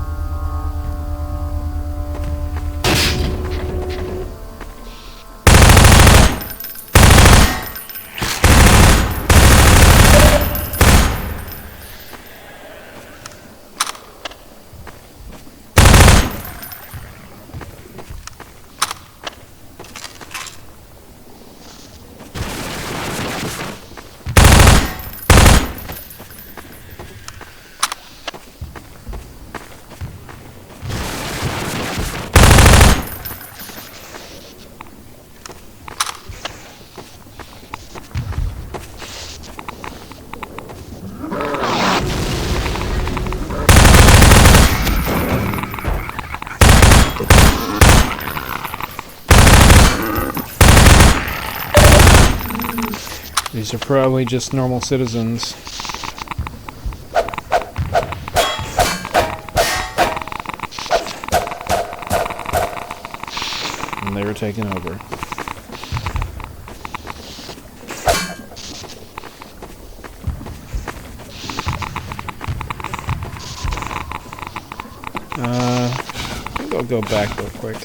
These are probably just normal citizens. And they were taken over. I think I'll go back real quick.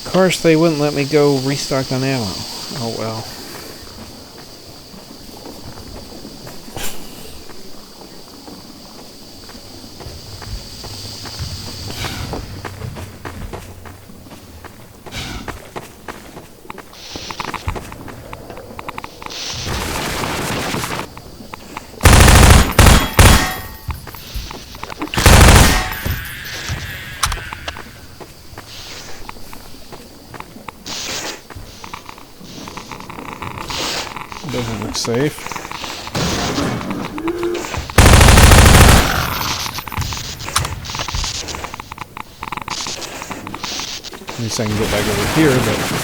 Of course, they wouldn't let me go restock on ammo. Oh well. Doesn't look safe. At least I can get back over here, but...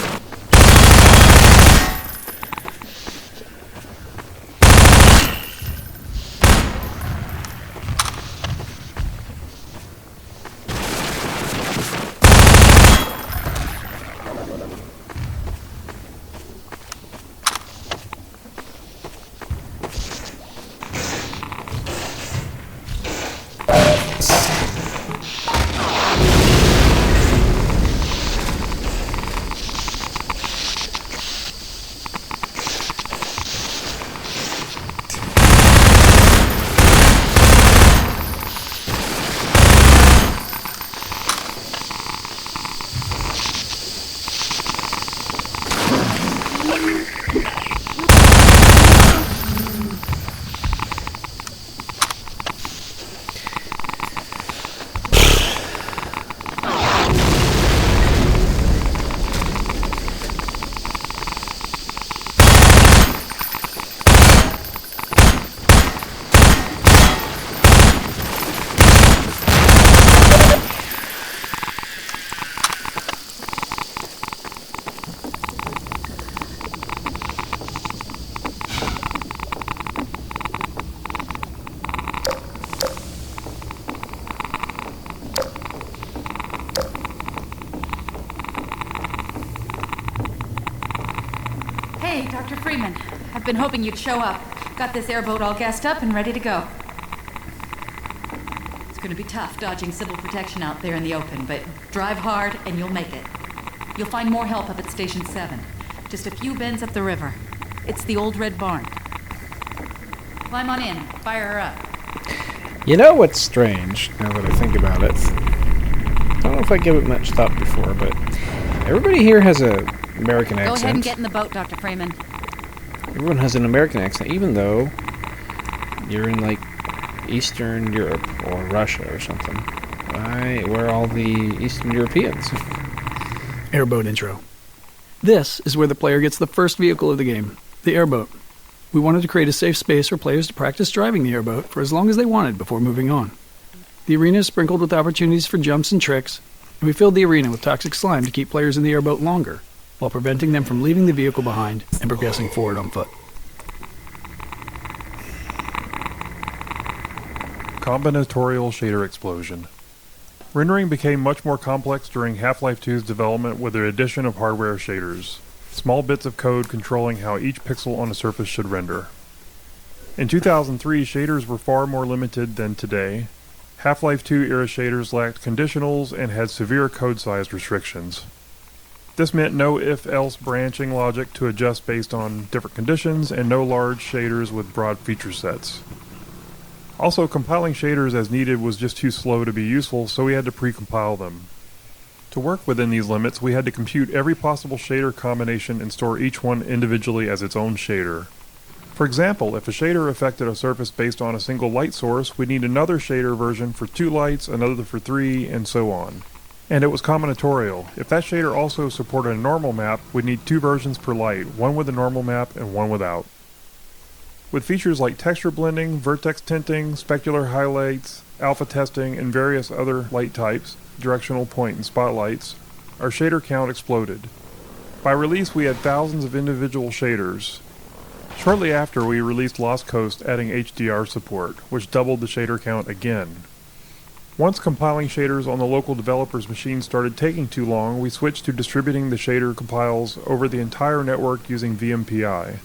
Hey, Dr. Freeman. I've been hoping you'd show up. Got this airboat all gassed up and ready to go. It's gonna be tough dodging civil protection out there in the open, but drive hard and you'll make it. You'll find more help up at Station 7. Just a few bends up the river. It's the old red barn. Climb on in. Fire her up. You know what's strange, now that I think about it? I don't know if I give it much thought before, but everybody here has a American accent. Go ahead and get in the boat, Dr. Freeman. Everyone has an American accent, even though you're in, like, Eastern Europe or Russia or something. Where are all the Eastern Europeans? Airboat intro. This is where the player gets the first vehicle of the game, the airboat. We wanted to create a safe space for players to practice driving the airboat for as long as they wanted before moving on. The arena is sprinkled with opportunities for jumps and tricks, and we filled the arena with toxic slime to keep players in the airboat longer, while preventing them from leaving the vehicle behind and progressing forward on foot. Combinatorial shader explosion. Rendering became much more complex during Half-Life 2's development with the addition of hardware shaders, small bits of code controlling how each pixel on a surface should render. In 2003, shaders were far more limited than today. Half-Life 2 era shaders lacked conditionals and had severe code size restrictions. This meant no if-else branching logic to adjust based on different conditions, and no large shaders with broad feature sets. Also, compiling shaders as needed was just too slow to be useful, so we had to pre-compile them. To work within these limits, we had to compute every possible shader combination and store each one individually as its own shader. For example, if a shader affected a surface based on a single light source, we'd need another shader version for 2 lights, another for 3, and so on. And it was combinatorial. If that shader also supported a normal map, we'd need 2 versions per light, one with a normal map and one without. With features like texture blending, vertex tinting, specular highlights, alpha testing, and various other light types, directional point and spotlights, our shader count exploded. By release, we had thousands of individual shaders. Shortly after, we released Lost Coast adding HDR support, which doubled the shader count again. Once compiling shaders on the local developer's machine started taking too long, we switched to distributing the shader compiles over the entire network using VMPI.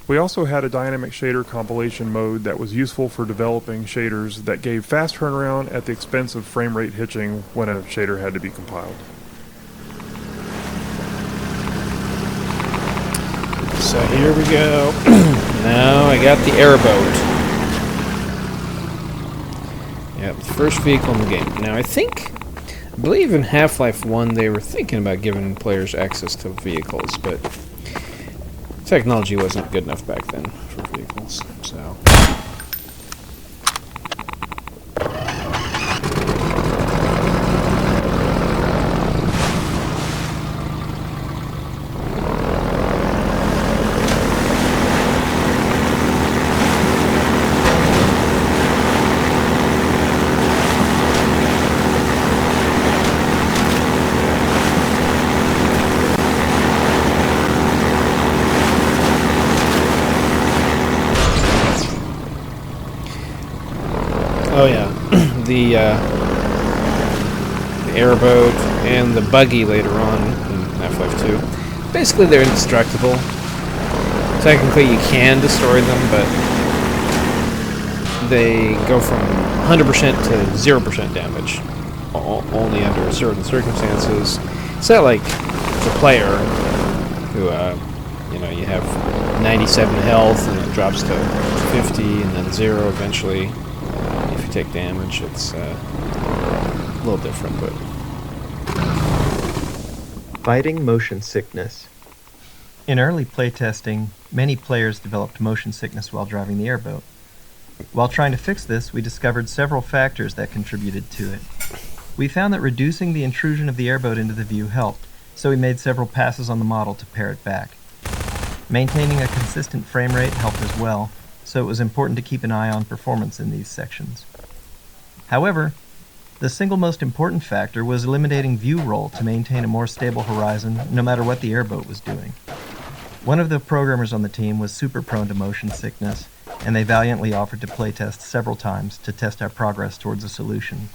We also had a dynamic shader compilation mode that was useful for developing shaders that gave fast turnaround at the expense of frame rate hitching when a shader had to be compiled. So here we go. Now I got the airboat. Yep, the first vehicle in the game. Now I believe in Half-Life 1 they were thinking about giving players access to vehicles, but technology wasn't good enough back then for vehicles, so... Oh yeah, the airboat and the buggy later on in Half-Life 2. Basically they're indestructible. Technically you can destroy them, but they go from 100% to 0% damage. Only under certain circumstances. It's not like the player who, you have 97 health and it drops to 50 and then 0 eventually. Take damage, it's a little different, but... Fighting motion sickness. In early playtesting, many players developed motion sickness while driving the airboat. While trying to fix this, we discovered several factors that contributed to it. We found that reducing the intrusion of the airboat into the view helped, so we made several passes on the model to pare it back. Maintaining a consistent frame rate helped as well, so it was important to keep an eye on performance in these sections. However, the single most important factor was eliminating view roll to maintain a more stable horizon no matter what the airboat was doing. One of the programmers on the team was super prone to motion sickness, and they valiantly offered to playtest several times to test our progress towards a solution.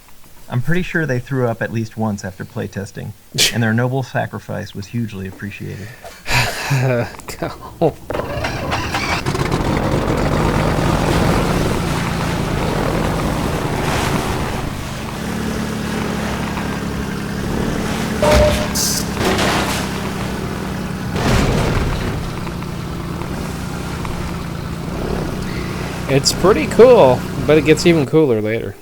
I'm pretty sure they threw up at least once after playtesting, and their noble sacrifice was hugely appreciated. It's pretty cool, but it gets even cooler later.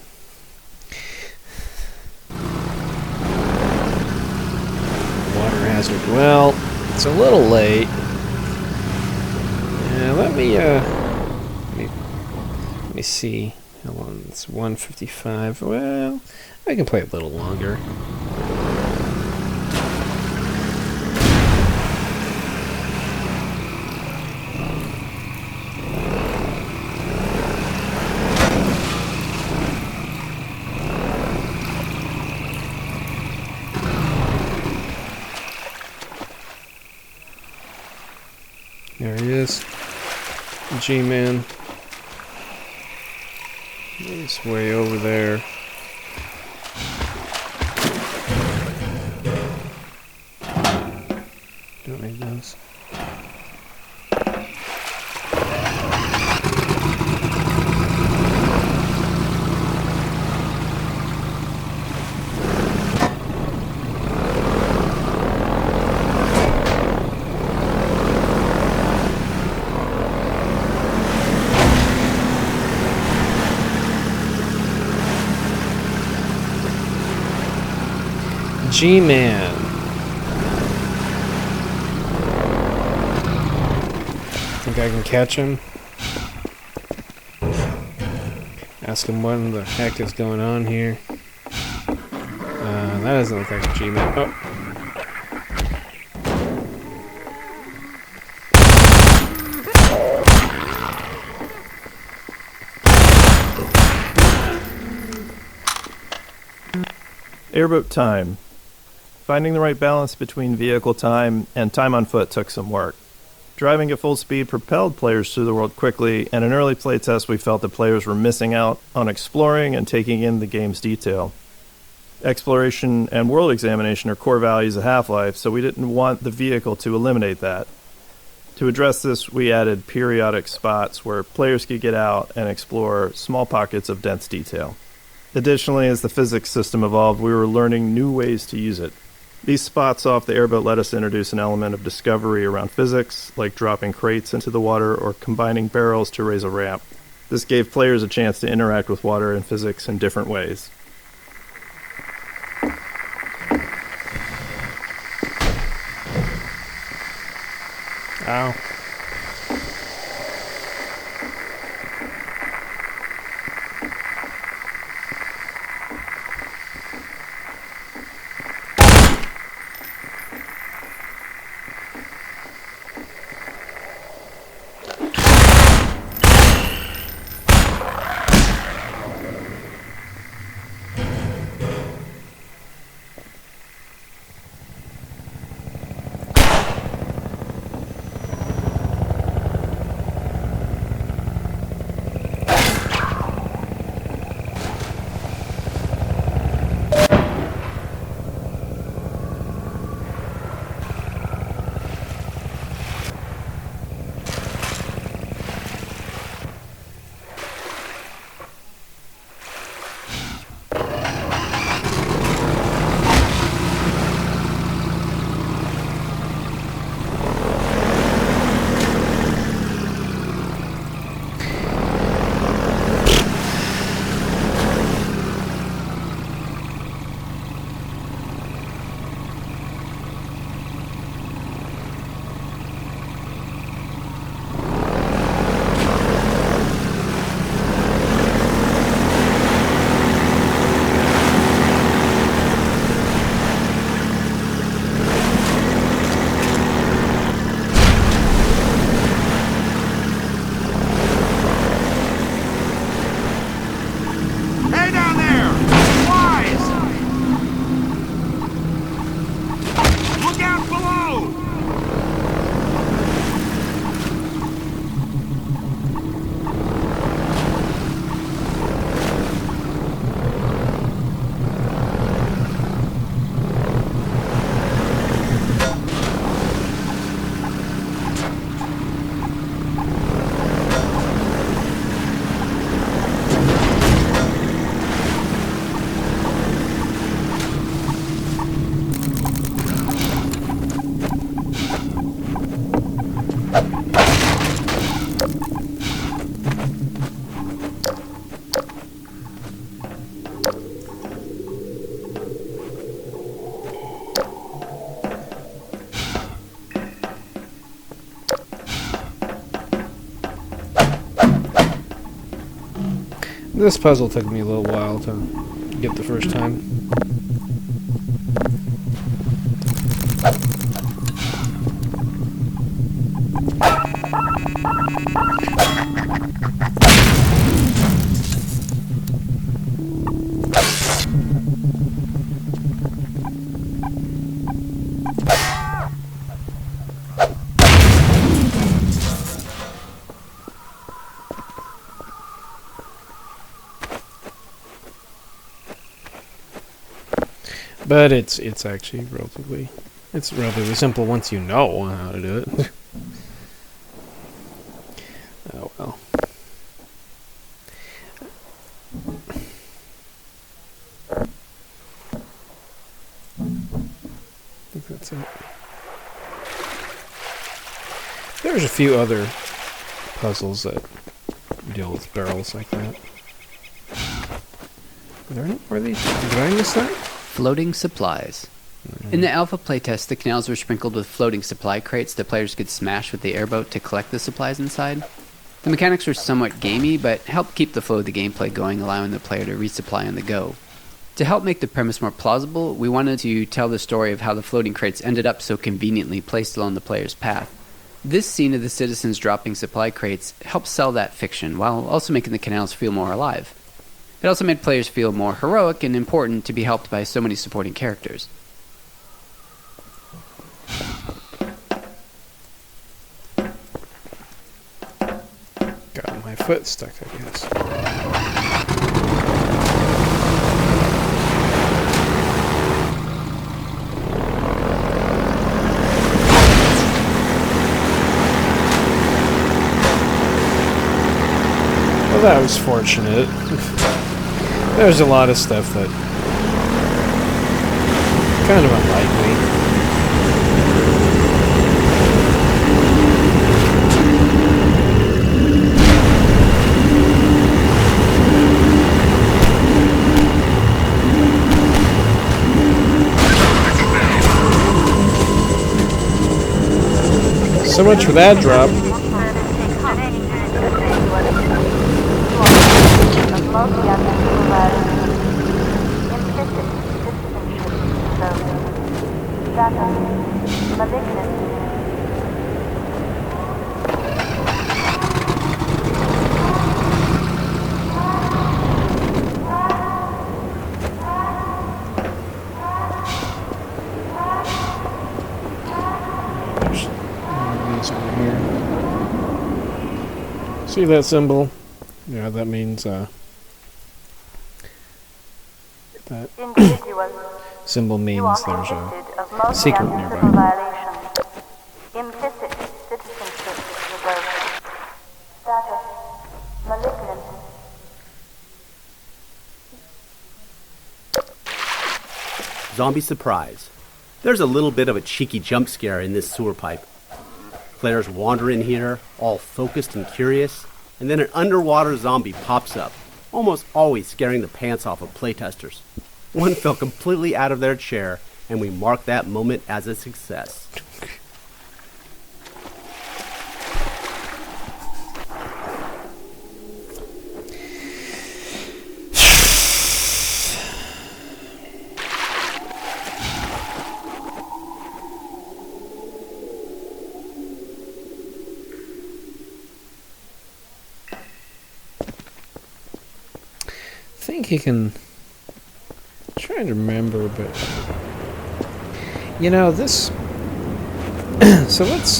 Water hazard. Well, it's a little late. Let me see. How long? It's 1:55. Well, I can play a little longer. There he is. G-Man. He's way over there. Don't need those. G-Man. I think I I can catch him. Ask him what the heck is going on here. That doesn't look like an achievement. Oh. Airboat time. Finding the right balance between vehicle time and time on foot took some work. Driving at full speed propelled players through the world quickly, and in early playtests we felt that players were missing out on exploring and taking in the game's detail. Exploration and world examination are core values of Half-Life, so we didn't want the vehicle to eliminate that. To address this, we added periodic spots where players could get out and explore small pockets of dense detail. Additionally, as the physics system evolved, we were learning new ways to use it. These spots off the airboat let us introduce an element of discovery around physics, like dropping crates into the water or combining barrels to raise a ramp. This gave players a chance to interact with water and physics in different ways. Ow. This puzzle took me a little while to get the first time. But it's actually relatively simple once you know how to do it. Oh well. I think that's it. There's a few other puzzles that deal with barrels like that. Are these? Did I miss that? Floating supplies. In the alpha playtest, the canals were sprinkled with floating supply crates that players could smash with the airboat to collect the supplies inside. The mechanics were somewhat gamey, but helped keep the flow of the gameplay going, allowing the player to resupply on the go. To help make the premise more plausible, we wanted to tell the story of how the floating crates ended up so conveniently placed along the player's path. This scene of the citizens dropping supply crates helped sell that fiction, while also making the canals feel more alive. It also made players feel more heroic and important to be helped by so many supporting characters. Got my foot stuck, I guess. Well, that was fortunate. There's a lot of stuff that kind of unlikely. So much for that drop. See that symbol? Yeah, that means that symbol means there's a secret nearby. Implicit citizenship revoked. Status malignant. Zombie surprise. There's a little bit of a cheeky jump scare in this sewer pipe. Players wander in here, all focused and curious, and then an underwater zombie pops up, almost always scaring the pants off of playtesters. One fell completely out of their chair, and we marked that moment as a success. I think he can. I'm trying to remember, but you know this. So let's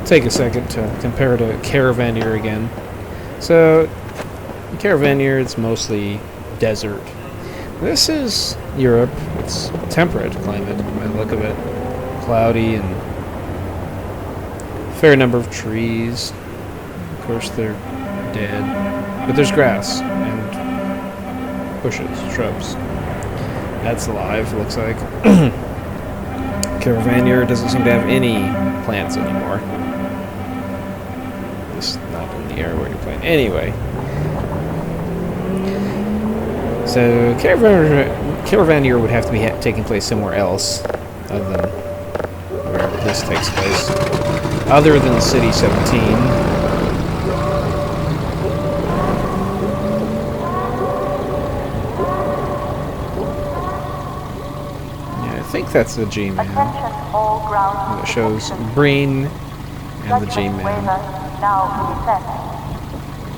take a second to compare to Caravaneer again. So Caravaneer, it's mostly desert. This is Europe. It's temperate climate by the look of it, cloudy and fair number of trees. Of course, they're dead, but there's grass and bushes, shrubs. That's alive, looks like. Caravaneer doesn't seem to have any plants anymore. At least not in the area where you're playing. Anyway. So, Caravaneer would have to be taking place somewhere else other than where this takes place. Other than City 17. I think that's the G-Man. That shows Breen and the G-Man. Now in effect.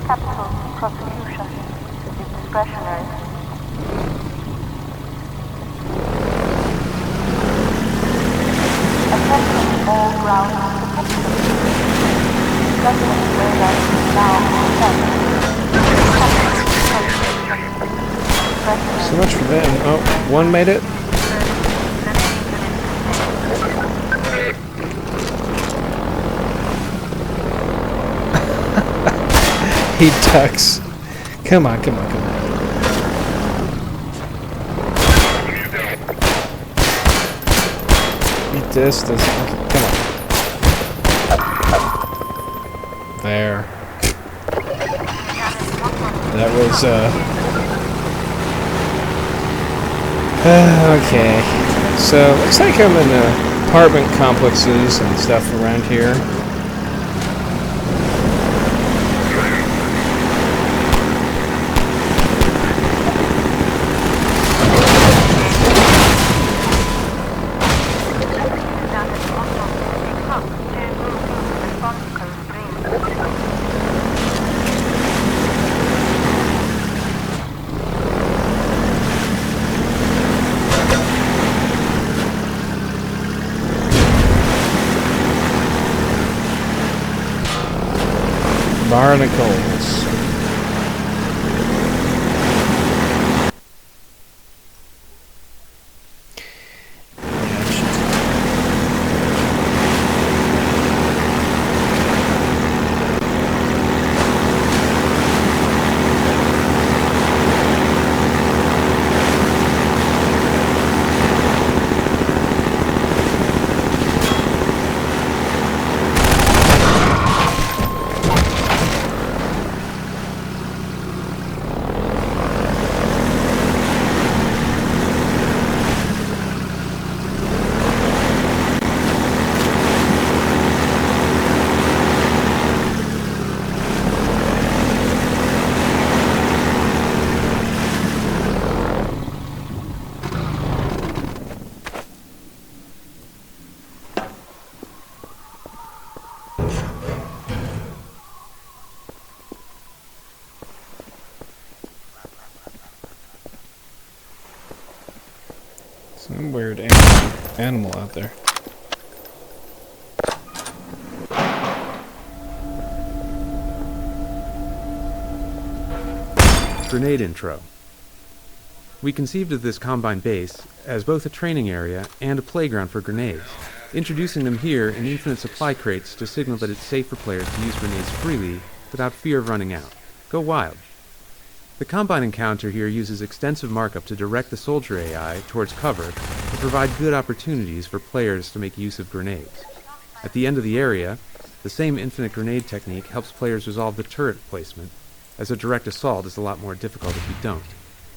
Capital prosecution is discretionary. Attention all grounds protection. Judgment waiver now in effect. So much for them. Oh, one made it. He ducks. Come on, come on, come on. Eat this, this. Come on. There. That was, okay. So, looks like I'm in apartment complexes and stuff around here. Barnacles. Some weird animal out there. Grenade intro. We conceived of this Combine base as both a training area and a playground for grenades, introducing them here in infinite supply crates to signal that it's safe for players to use grenades freely without fear of running out. Go wild. The Combine encounter here uses extensive markup to direct the soldier AI towards cover and provide good opportunities for players to make use of grenades. At the end of the area, the same infinite grenade technique helps players resolve the turret placement, as a direct assault is a lot more difficult if you don't.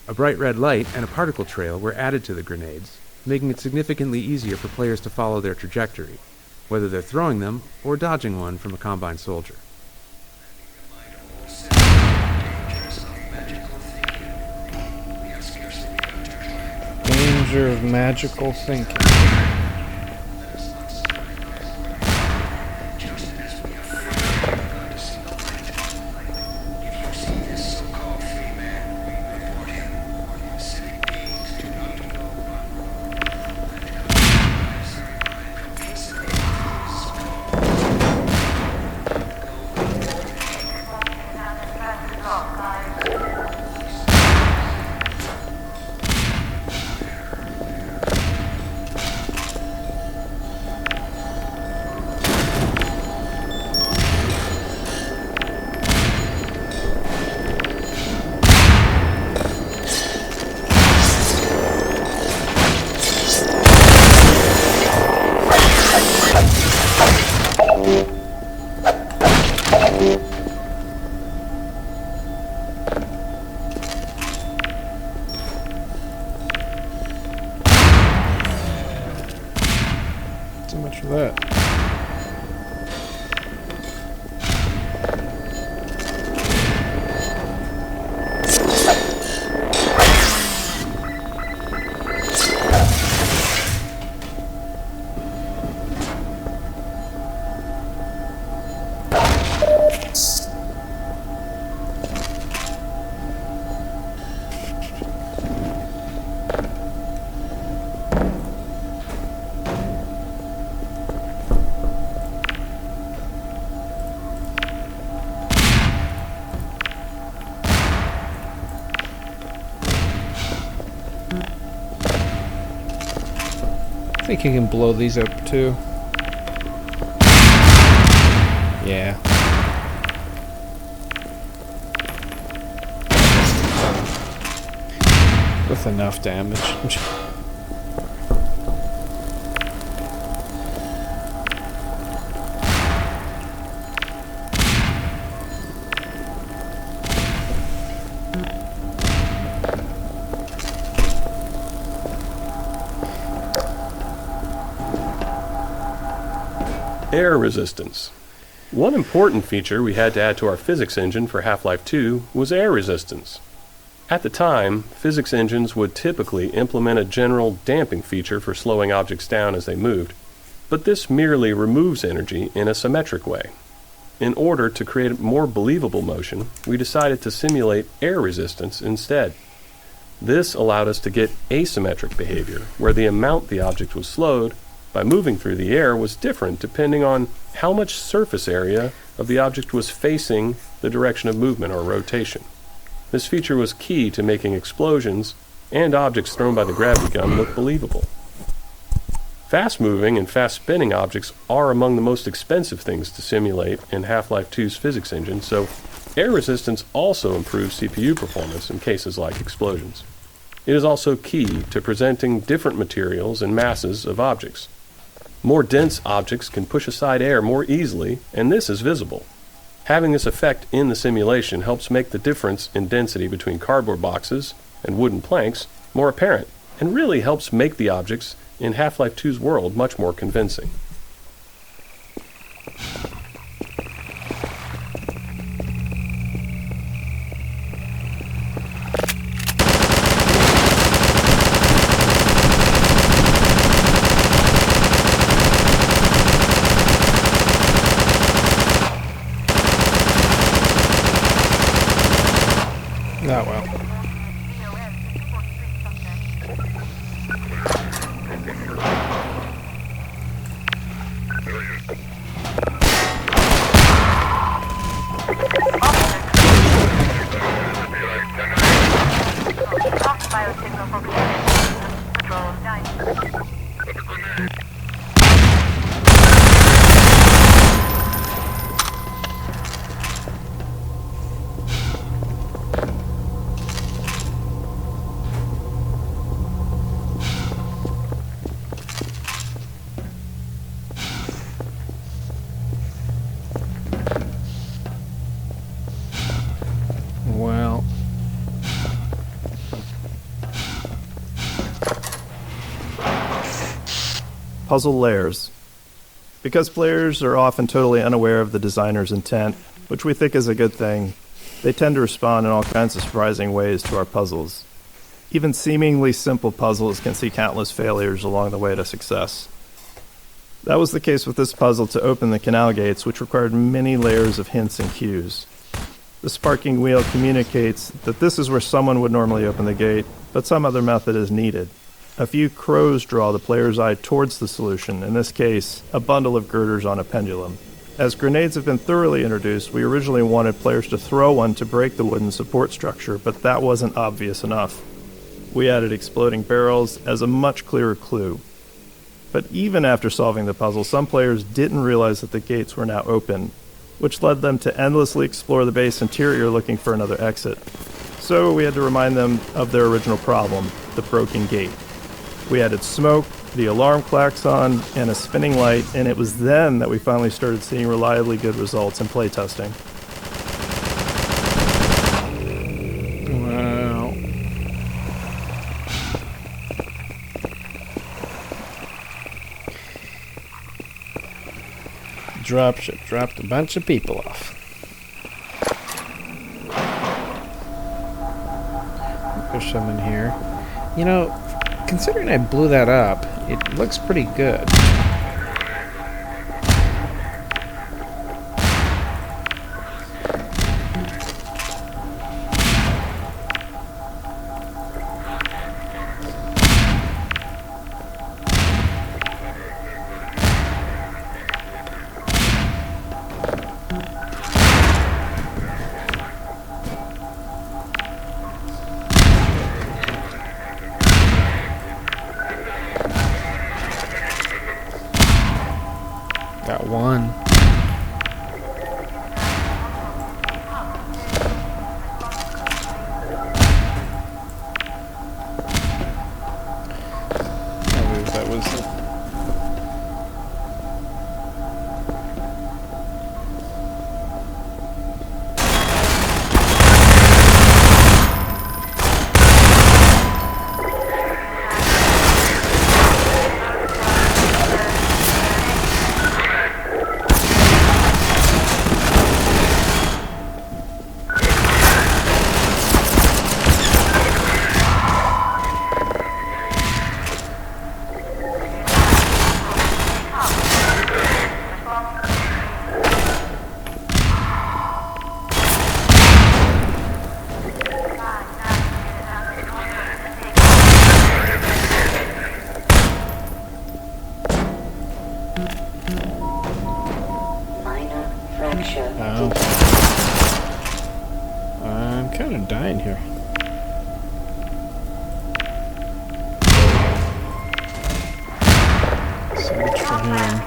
A bright red light and a particle trail were added to the grenades, making it significantly easier for players to follow their trajectory, whether they're throwing them or dodging one from a Combine soldier. Danger of magical thinking. So much for that. I think you can blow these up too. Yeah. With enough damage. air resistance. One important feature we had to add to our physics engine for Half-Life 2 was air resistance. At the time, physics engines would typically implement a general damping feature for slowing objects down as they moved, but this merely removes energy in a symmetric way. In order to create a more believable motion, we decided to simulate air resistance instead. This allowed us to get asymmetric behavior, where the amount the object was slowed by moving through the air was different depending on how much surface area of the object was facing the direction of movement or rotation. This feature was key to making explosions and objects thrown by the gravity gun look believable. Fast-moving and fast-spinning objects are among the most expensive things to simulate in Half-Life 2's physics engine, so air resistance also improves CPU performance in cases like explosions. It is also key to presenting different materials and masses of objects. More dense objects can push aside air more easily, and this is visible. Having this effect in the simulation helps make the difference in density between cardboard boxes and wooden planks more apparent, and really helps make the objects in Half-Life 2's world much more convincing. Oh well. Well, Puzzle layers. Because players are often totally unaware of the designer's intent, which we think is a good thing, they tend to respond in all kinds of surprising ways to our puzzles. Even seemingly simple puzzles can see countless failures along the way to success. That was the case with this puzzle to open the canal gates, which required many layers of hints and cues. The sparking wheel communicates that this is where someone would normally open the gate, but some other method is needed. A few crows draw the player's eye towards the solution, in this case, a bundle of girders on a pendulum. As grenades have been thoroughly introduced, we originally wanted players to throw one to break the wooden support structure, but that wasn't obvious enough. We added exploding barrels as a much clearer clue. But even after solving the puzzle, some players didn't realize that the gates were now open, which led them to endlessly explore the base interior looking for another exit. So we had to remind them of their original problem, the broken gate. We added smoke, the alarm klaxon, and a spinning light, and it was then that we finally started seeing reliably good results in playtesting. Wow. Dropship dropped a bunch of people off. Push some in here. You know, considering I blew that up, it looks pretty good. kind of dying here. So much for him.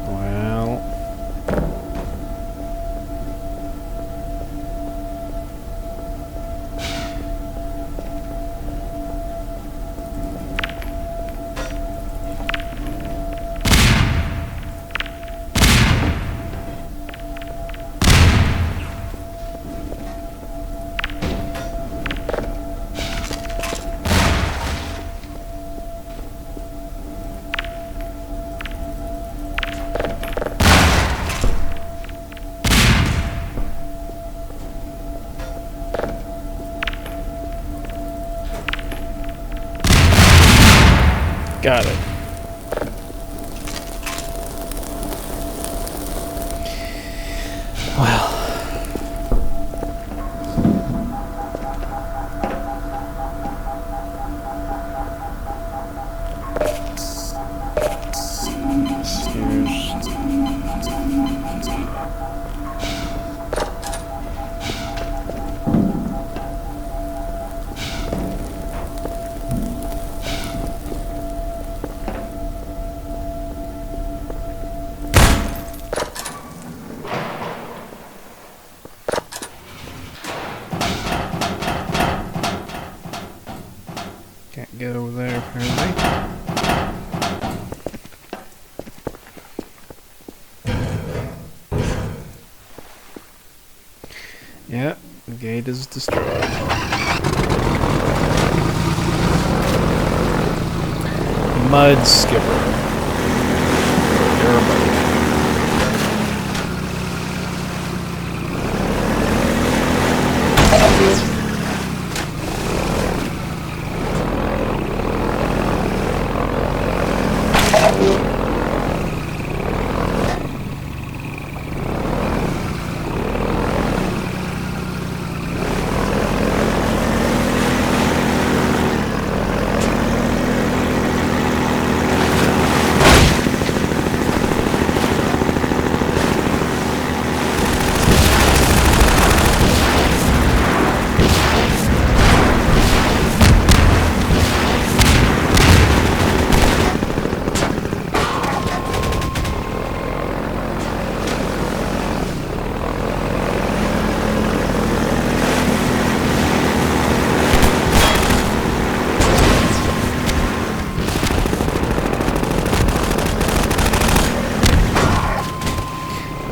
Well, got it. Well. Can't get over there, apparently. Yeah, the gate is destroyed. Mud Skipper. You're a mud.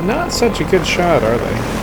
Not such a good shot, are they?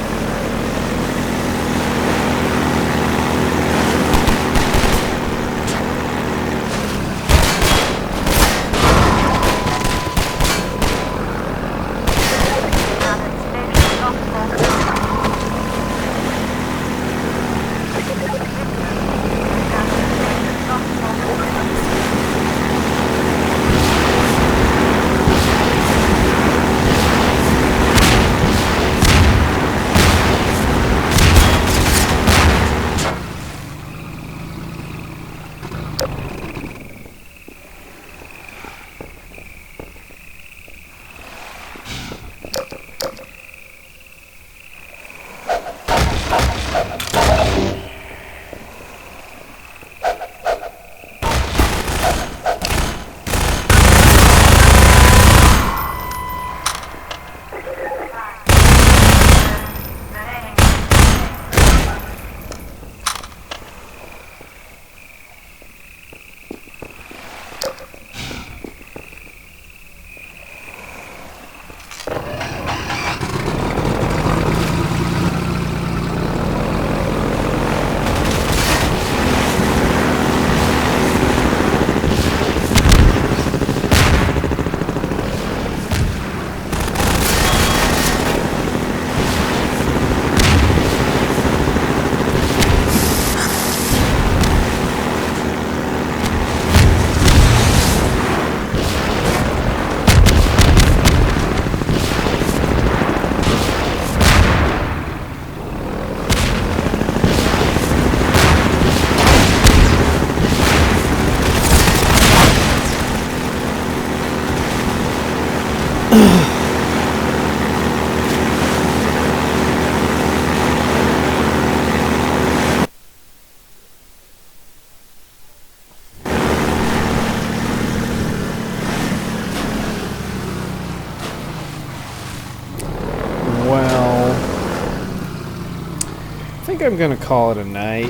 think I'm gonna call it a night.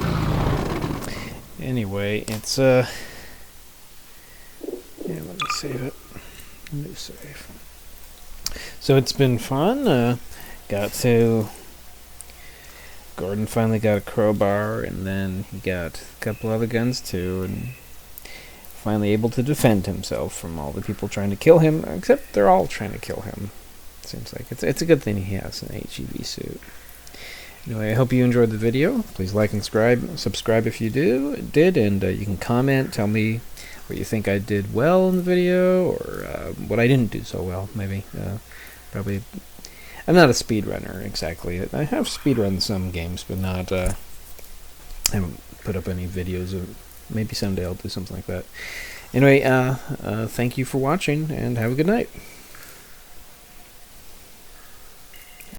Anyway, it's yeah, let me save it. New save. So it's been fun. Gordon finally got a crowbar, and then he got a couple other guns too, and finally able to defend himself from all the people trying to kill him, except they're all trying to kill him. Seems like it's a good thing he has an HEV suit. Anyway, I hope you enjoyed the video. Please like and subscribe if you did, and you can comment, tell me what you think I did well in the video, or what I didn't do so well, maybe. Probably, I'm not a speedrunner, exactly. I have speedrun some games, but not, I haven't put up any videos of, maybe someday I'll do something like that. Anyway, thank you for watching, and have a good night.